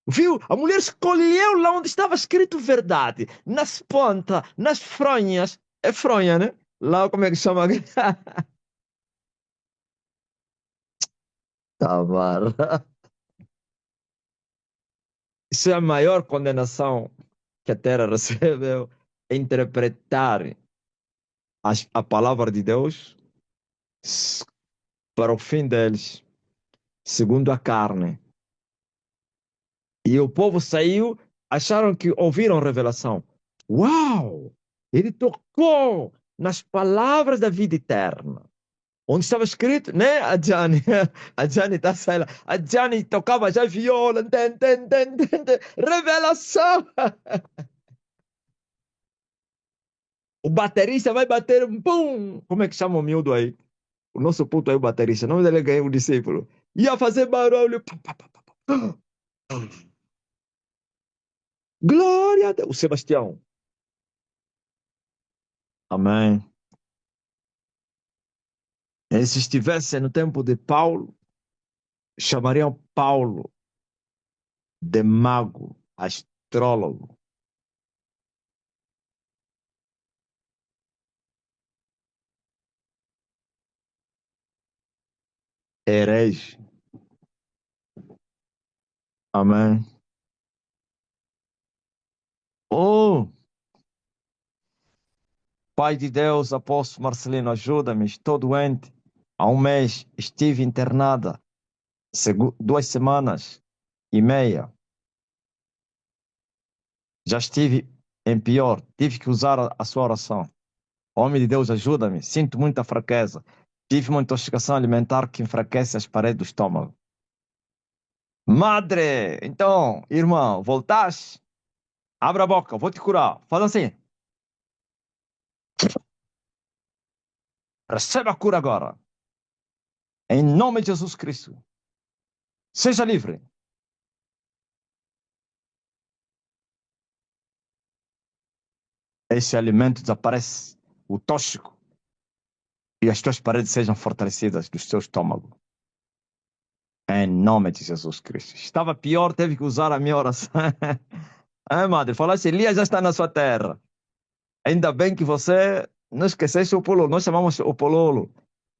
Viu? A mulher escolheu lá onde estava escrito verdade. Nas pontas, nas fronhas. É fronha, né? Lá como é que chama? Tamara. Isso é a maior condenação que a terra recebeu. É interpretar a palavra de Deus para o fim deles, segundo a carne. E o povo saiu acharam que ouviram revelação. Uau! Ele tocou nas palavras da vida eterna. Onde estava escrito, né? A Gianni, a Gianni está saindo. A Gianni tocava já viola, revelação. O baterista vai bater, pum! Como é que chama o miúdo aí? O nosso puto aí, o baterista. O nome dele é ganhou um discípulo. Ia fazer barulho. Pá, pá, pá, pá, pá. Glória a Deus. O Sebastião. Amém. E se estivesse no tempo de Paulo, chamariam Paulo de mago, astrólogo. Herege. Amém. Oh, Pai de Deus, apóstolo Marcelino, ajuda-me. Estou doente. Há um mês estive internada. 2 semanas e meia. Já estive em pior. Tive que usar a sua oração. Homem de Deus, ajuda-me. Sinto muita fraqueza. Tive uma intoxicação alimentar que enfraquece as paredes do estômago. Madre! Então, irmão, voltaste? Abre a boca, vou te curar. Faz assim. Receba a cura agora. Em nome de Jesus Cristo. Seja livre. Esse alimento desaparece. O tóxico. E as tuas paredes sejam fortalecidas do seu estômago. Em nome de Jesus Cristo. Estava pior, teve que usar a minha oração. Madre, falasse, Elias já está na sua terra. Ainda bem que você não esquecesse o pololo. Nós chamamos o pololo.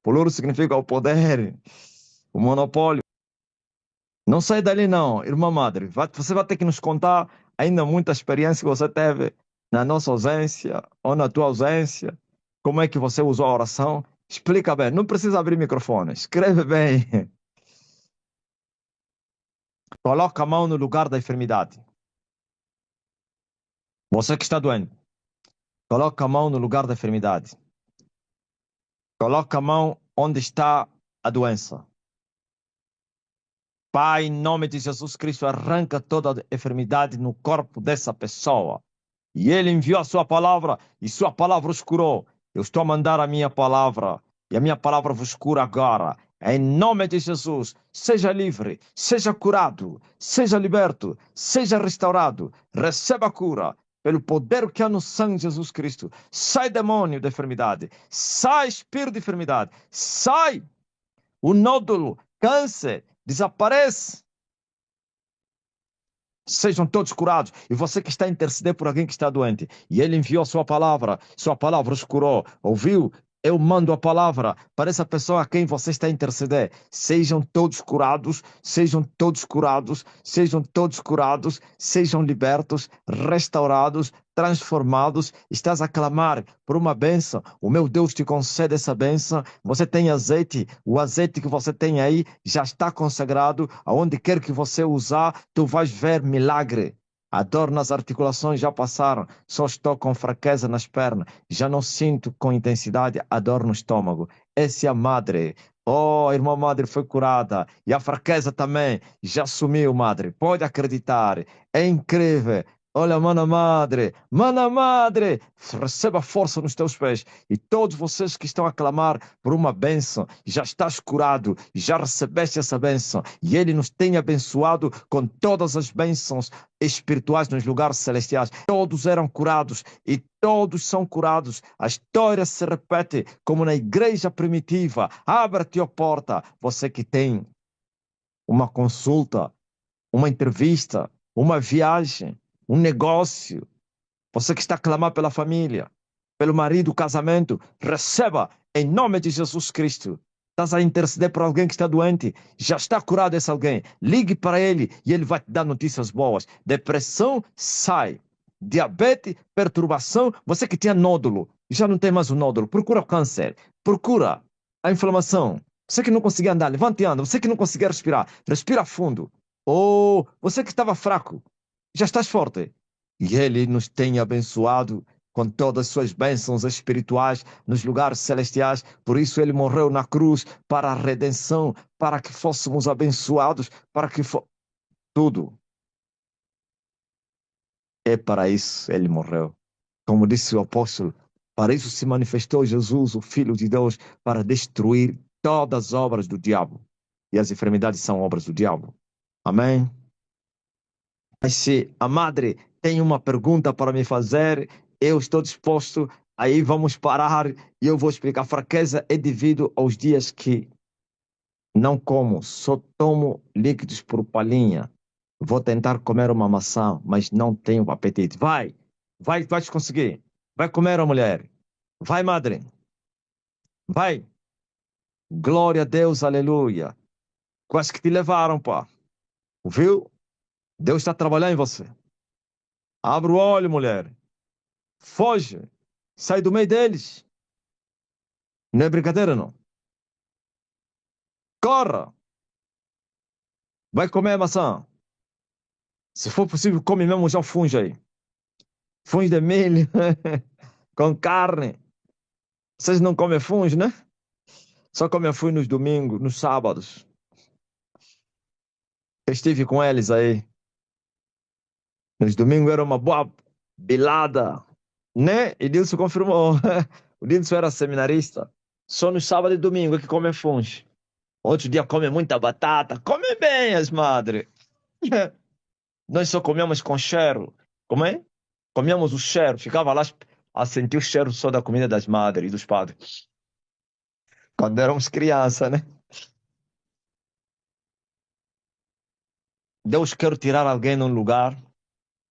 Pololo significa o poder, o monopólio. Não sai dali não, irmã Madre. Você vai ter que nos contar ainda muita experiência que você teve na nossa ausência ou na tua ausência. Como é que você usou a oração? Explica bem. Não precisa abrir microfone. Escreve bem. Coloca a mão no lugar da enfermidade. Você que está doente, coloca a mão no lugar da enfermidade. Coloca a mão onde está a doença. Pai, em nome de Jesus Cristo, arranca toda a enfermidade no corpo dessa pessoa. E ele enviou a sua palavra, e sua palavra os curou. Eu estou a mandar a minha palavra, e a minha palavra vos cura agora. Em nome de Jesus, seja livre, seja curado, seja liberto, seja restaurado. Receba a cura pelo poder que há no sangue de Jesus Cristo. Sai demônio da enfermidade, sai espírito de enfermidade, sai o nódulo, câncer, desaparece. Sejam todos curados. E você que está a interceder por alguém que está doente, e ele enviou a sua palavra os curou. Ouviu? Eu mando a palavra para essa pessoa a quem você está a interceder. Sejam todos curados, sejam todos curados, sejam todos curados, sejam libertos, restaurados, transformados. Estás a clamar por uma bênção. O meu Deus te concede essa bênção. Você tem azeite, o azeite que você tem aí já está consagrado. Aonde quer que você usar, tu vais ver milagre. A dor nas articulações já passaram, só estou com fraqueza nas pernas, já não sinto com intensidade a dor no estômago. Essa é a madre. Oh, a irmã madre foi curada. E a fraqueza também já sumiu, madre. Pode acreditar. É incrível. Olha, mana madre, receba força nos teus pés. E todos vocês que estão a clamar por uma bênção, já estás curado, já recebeste essa bênção. E Ele nos tem abençoado com todas as bênçãos espirituais nos lugares celestiais. Todos eram curados e todos são curados. A história se repete como na igreja primitiva. Abra-te a porta, você que tem uma consulta, uma entrevista, uma viagem, um negócio. Você que está a clamar pela família, pelo marido, casamento, receba em nome de Jesus Cristo. Estás a interceder por alguém que está doente, já está curado esse alguém. Ligue para ele e ele vai te dar notícias boas. Depressão sai. Diabetes, perturbação, você que tinha nódulo, já não tem mais o nódulo. Procura o câncer, procura a inflamação. Você que não conseguia andar, levante e anda. Você que não conseguia respirar, respira fundo. Ou você que estava fraco, Já estás forte. E Ele nos tem abençoado com todas as suas bênçãos espirituais nos lugares celestiais. Por isso Ele morreu na cruz para a redenção, para que fôssemos abençoados, para que tudo. É para isso Ele morreu. Como disse o apóstolo, para isso se manifestou Jesus, o Filho de Deus, para destruir todas as obras do diabo. E as enfermidades são obras do diabo. Amém? Mas se a madre tem uma pergunta para me fazer, eu estou disposto. Aí vamos parar e eu vou explicar. A fraqueza é devido aos dias que não como, só tomo líquidos por palhinha. Vou tentar comer uma maçã, mas não tenho apetite. Vai conseguir. Vai comer a mulher. Vai, madre. Vai. Glória a Deus, aleluia. Quase que te levaram, pá. Viu? Deus está trabalhando em você. Abre o olho, mulher. Foge. Sai do meio deles. Não é brincadeira, não. Corra. Vai comer maçã. Se for possível, come mesmo já o fungo aí. Fungo de milho com carne. Vocês não comem fungo, né? Só comem fungo nos domingos, nos sábados. Eu estive com eles aí. Nos domingos era uma boa bilada, né? E Dilson confirmou. O Dilson era seminarista. Só no sábado e domingo é que come fungo. Outro dia come muita batata. Come bem as madres. Nós só comíamos com cheiro. Como é? Comíamos o cheiro. Ficava lá a sentir o cheiro só da comida das madres e dos padres. Quando éramos crianças, né? Deus quer tirar alguém num lugar,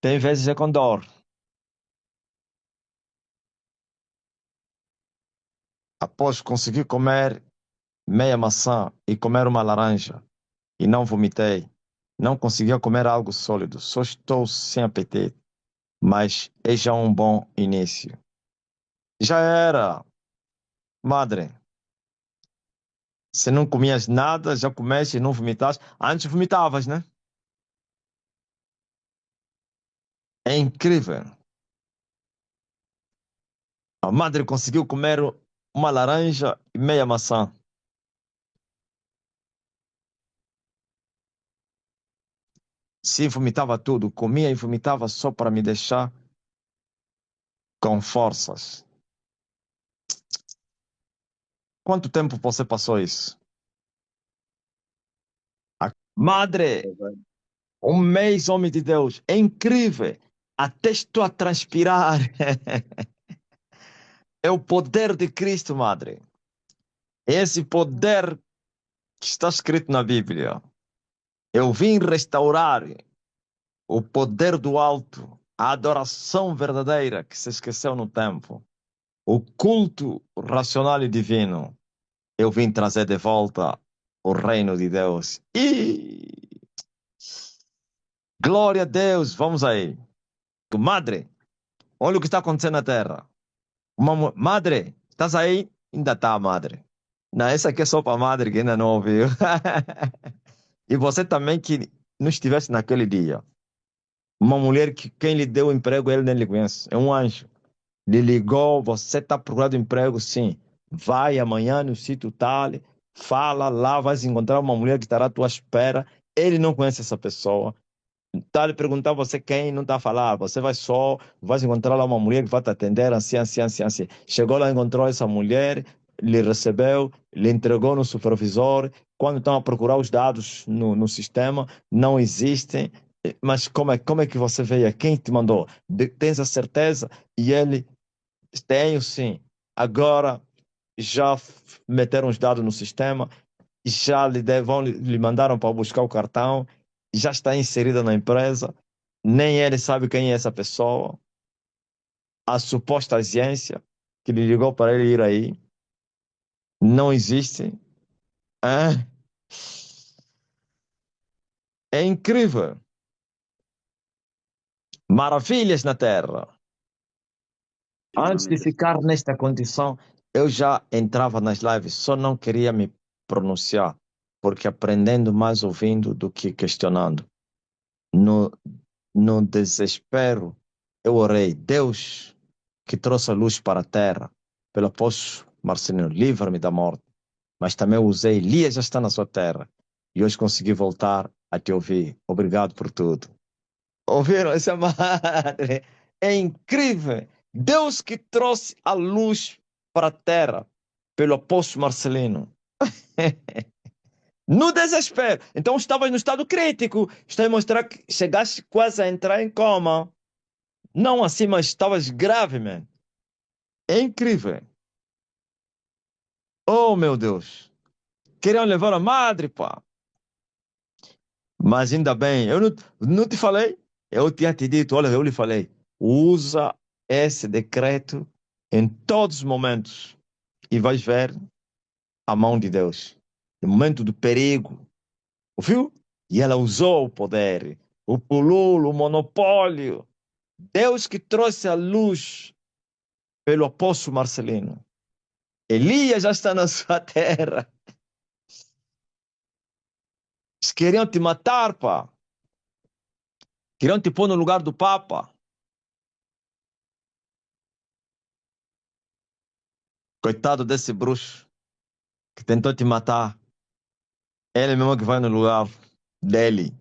tem vezes é com dor. Após conseguir comer meia maçã e comer uma laranja e não vomitei, não conseguia comer algo sólido, só estou sem apetite. Mas é já um bom início. Já era, madre. Se não comias nada, já comeste e não vomitaste. Antes vomitavas, né? É incrível. A madre conseguiu comer uma laranja e meia maçã. Se vomitava tudo, comia e vomitava só para me deixar com forças. Quanto tempo você passou isso? Madre, um mês, homem de Deus. É incrível. Até estou a transpirar. É o poder de Cristo, madre. Esse poder que está escrito na Bíblia. Eu vim restaurar o poder do alto, a adoração verdadeira que se esqueceu no tempo, o culto racional e divino. Eu vim trazer de volta o reino de Deus. E glória a Deus, vamos aí. Madre, olha o que está acontecendo na terra. Madre, estás aí? Ainda está, madre. Não, essa aqui é só para madre que ainda não ouviu. E você também que não estivesse naquele dia. Uma mulher que quem lhe deu emprego, ele nem lhe conhece. É um anjo. Lhe ligou, você está procurando emprego? Sim. Vai amanhã no sítio tal, fala lá, vai encontrar uma mulher que estará à tua espera. Ele não conhece essa pessoa. Está a lhe perguntar você quem, não está a falar. Você vai só, vai encontrar lá uma mulher que vai te atender, assim, assim, assim, assim. Chegou lá, encontrou essa mulher, lhe recebeu, lhe entregou no supervisor. Quando estão a procurar os dados no sistema, não existem. Mas como é que você veio? Quem te mandou? Tens a certeza? E ele, tenho sim. Agora já meteram os dados no sistema, já lhe mandaram para buscar o cartão, já está inserida na empresa, nem ele sabe quem é essa pessoa, a suposta agência que lhe ligou para ele ir aí, não existe. É, é incrível. Maravilhas na Terra. Antes de ficar nesta condição, eu já entrava nas lives, só não queria me pronunciar, porque aprendendo mais ouvindo do que questionando. No, no desespero, eu orei, Deus que trouxe a luz para a terra, pelo apóstolo Marcelino, livra-me da morte. Mas também usei, Elias já está na sua terra. E hoje consegui voltar a te ouvir. Obrigado por tudo. Ouviram essa madre? É incrível. Deus que trouxe a luz para a terra, pelo apóstolo Marcelino. No desespero. Então estavas no estado crítico. Está a mostrar que chegaste quase a entrar em coma. Não assim, mas estavas grave, man. É incrível. Oh, meu Deus. Queriam levar a madre, pá. Mas ainda bem, eu não te falei. Eu tinha te dito, olha, eu lhe falei. Usa esse decreto em todos os momentos e vais ver a mão de Deus. No momento do perigo, ouviu? E ela usou o poder, o pululo, o monopólio. Deus que trouxe a luz pelo apóstolo Marcelino. Elias já está na sua terra. Eles queriam te matar, pá. Queriam te pôr no lugar do Papa. Coitado desse bruxo que tentou te matar. Ele mesmo que vai no lugar dele.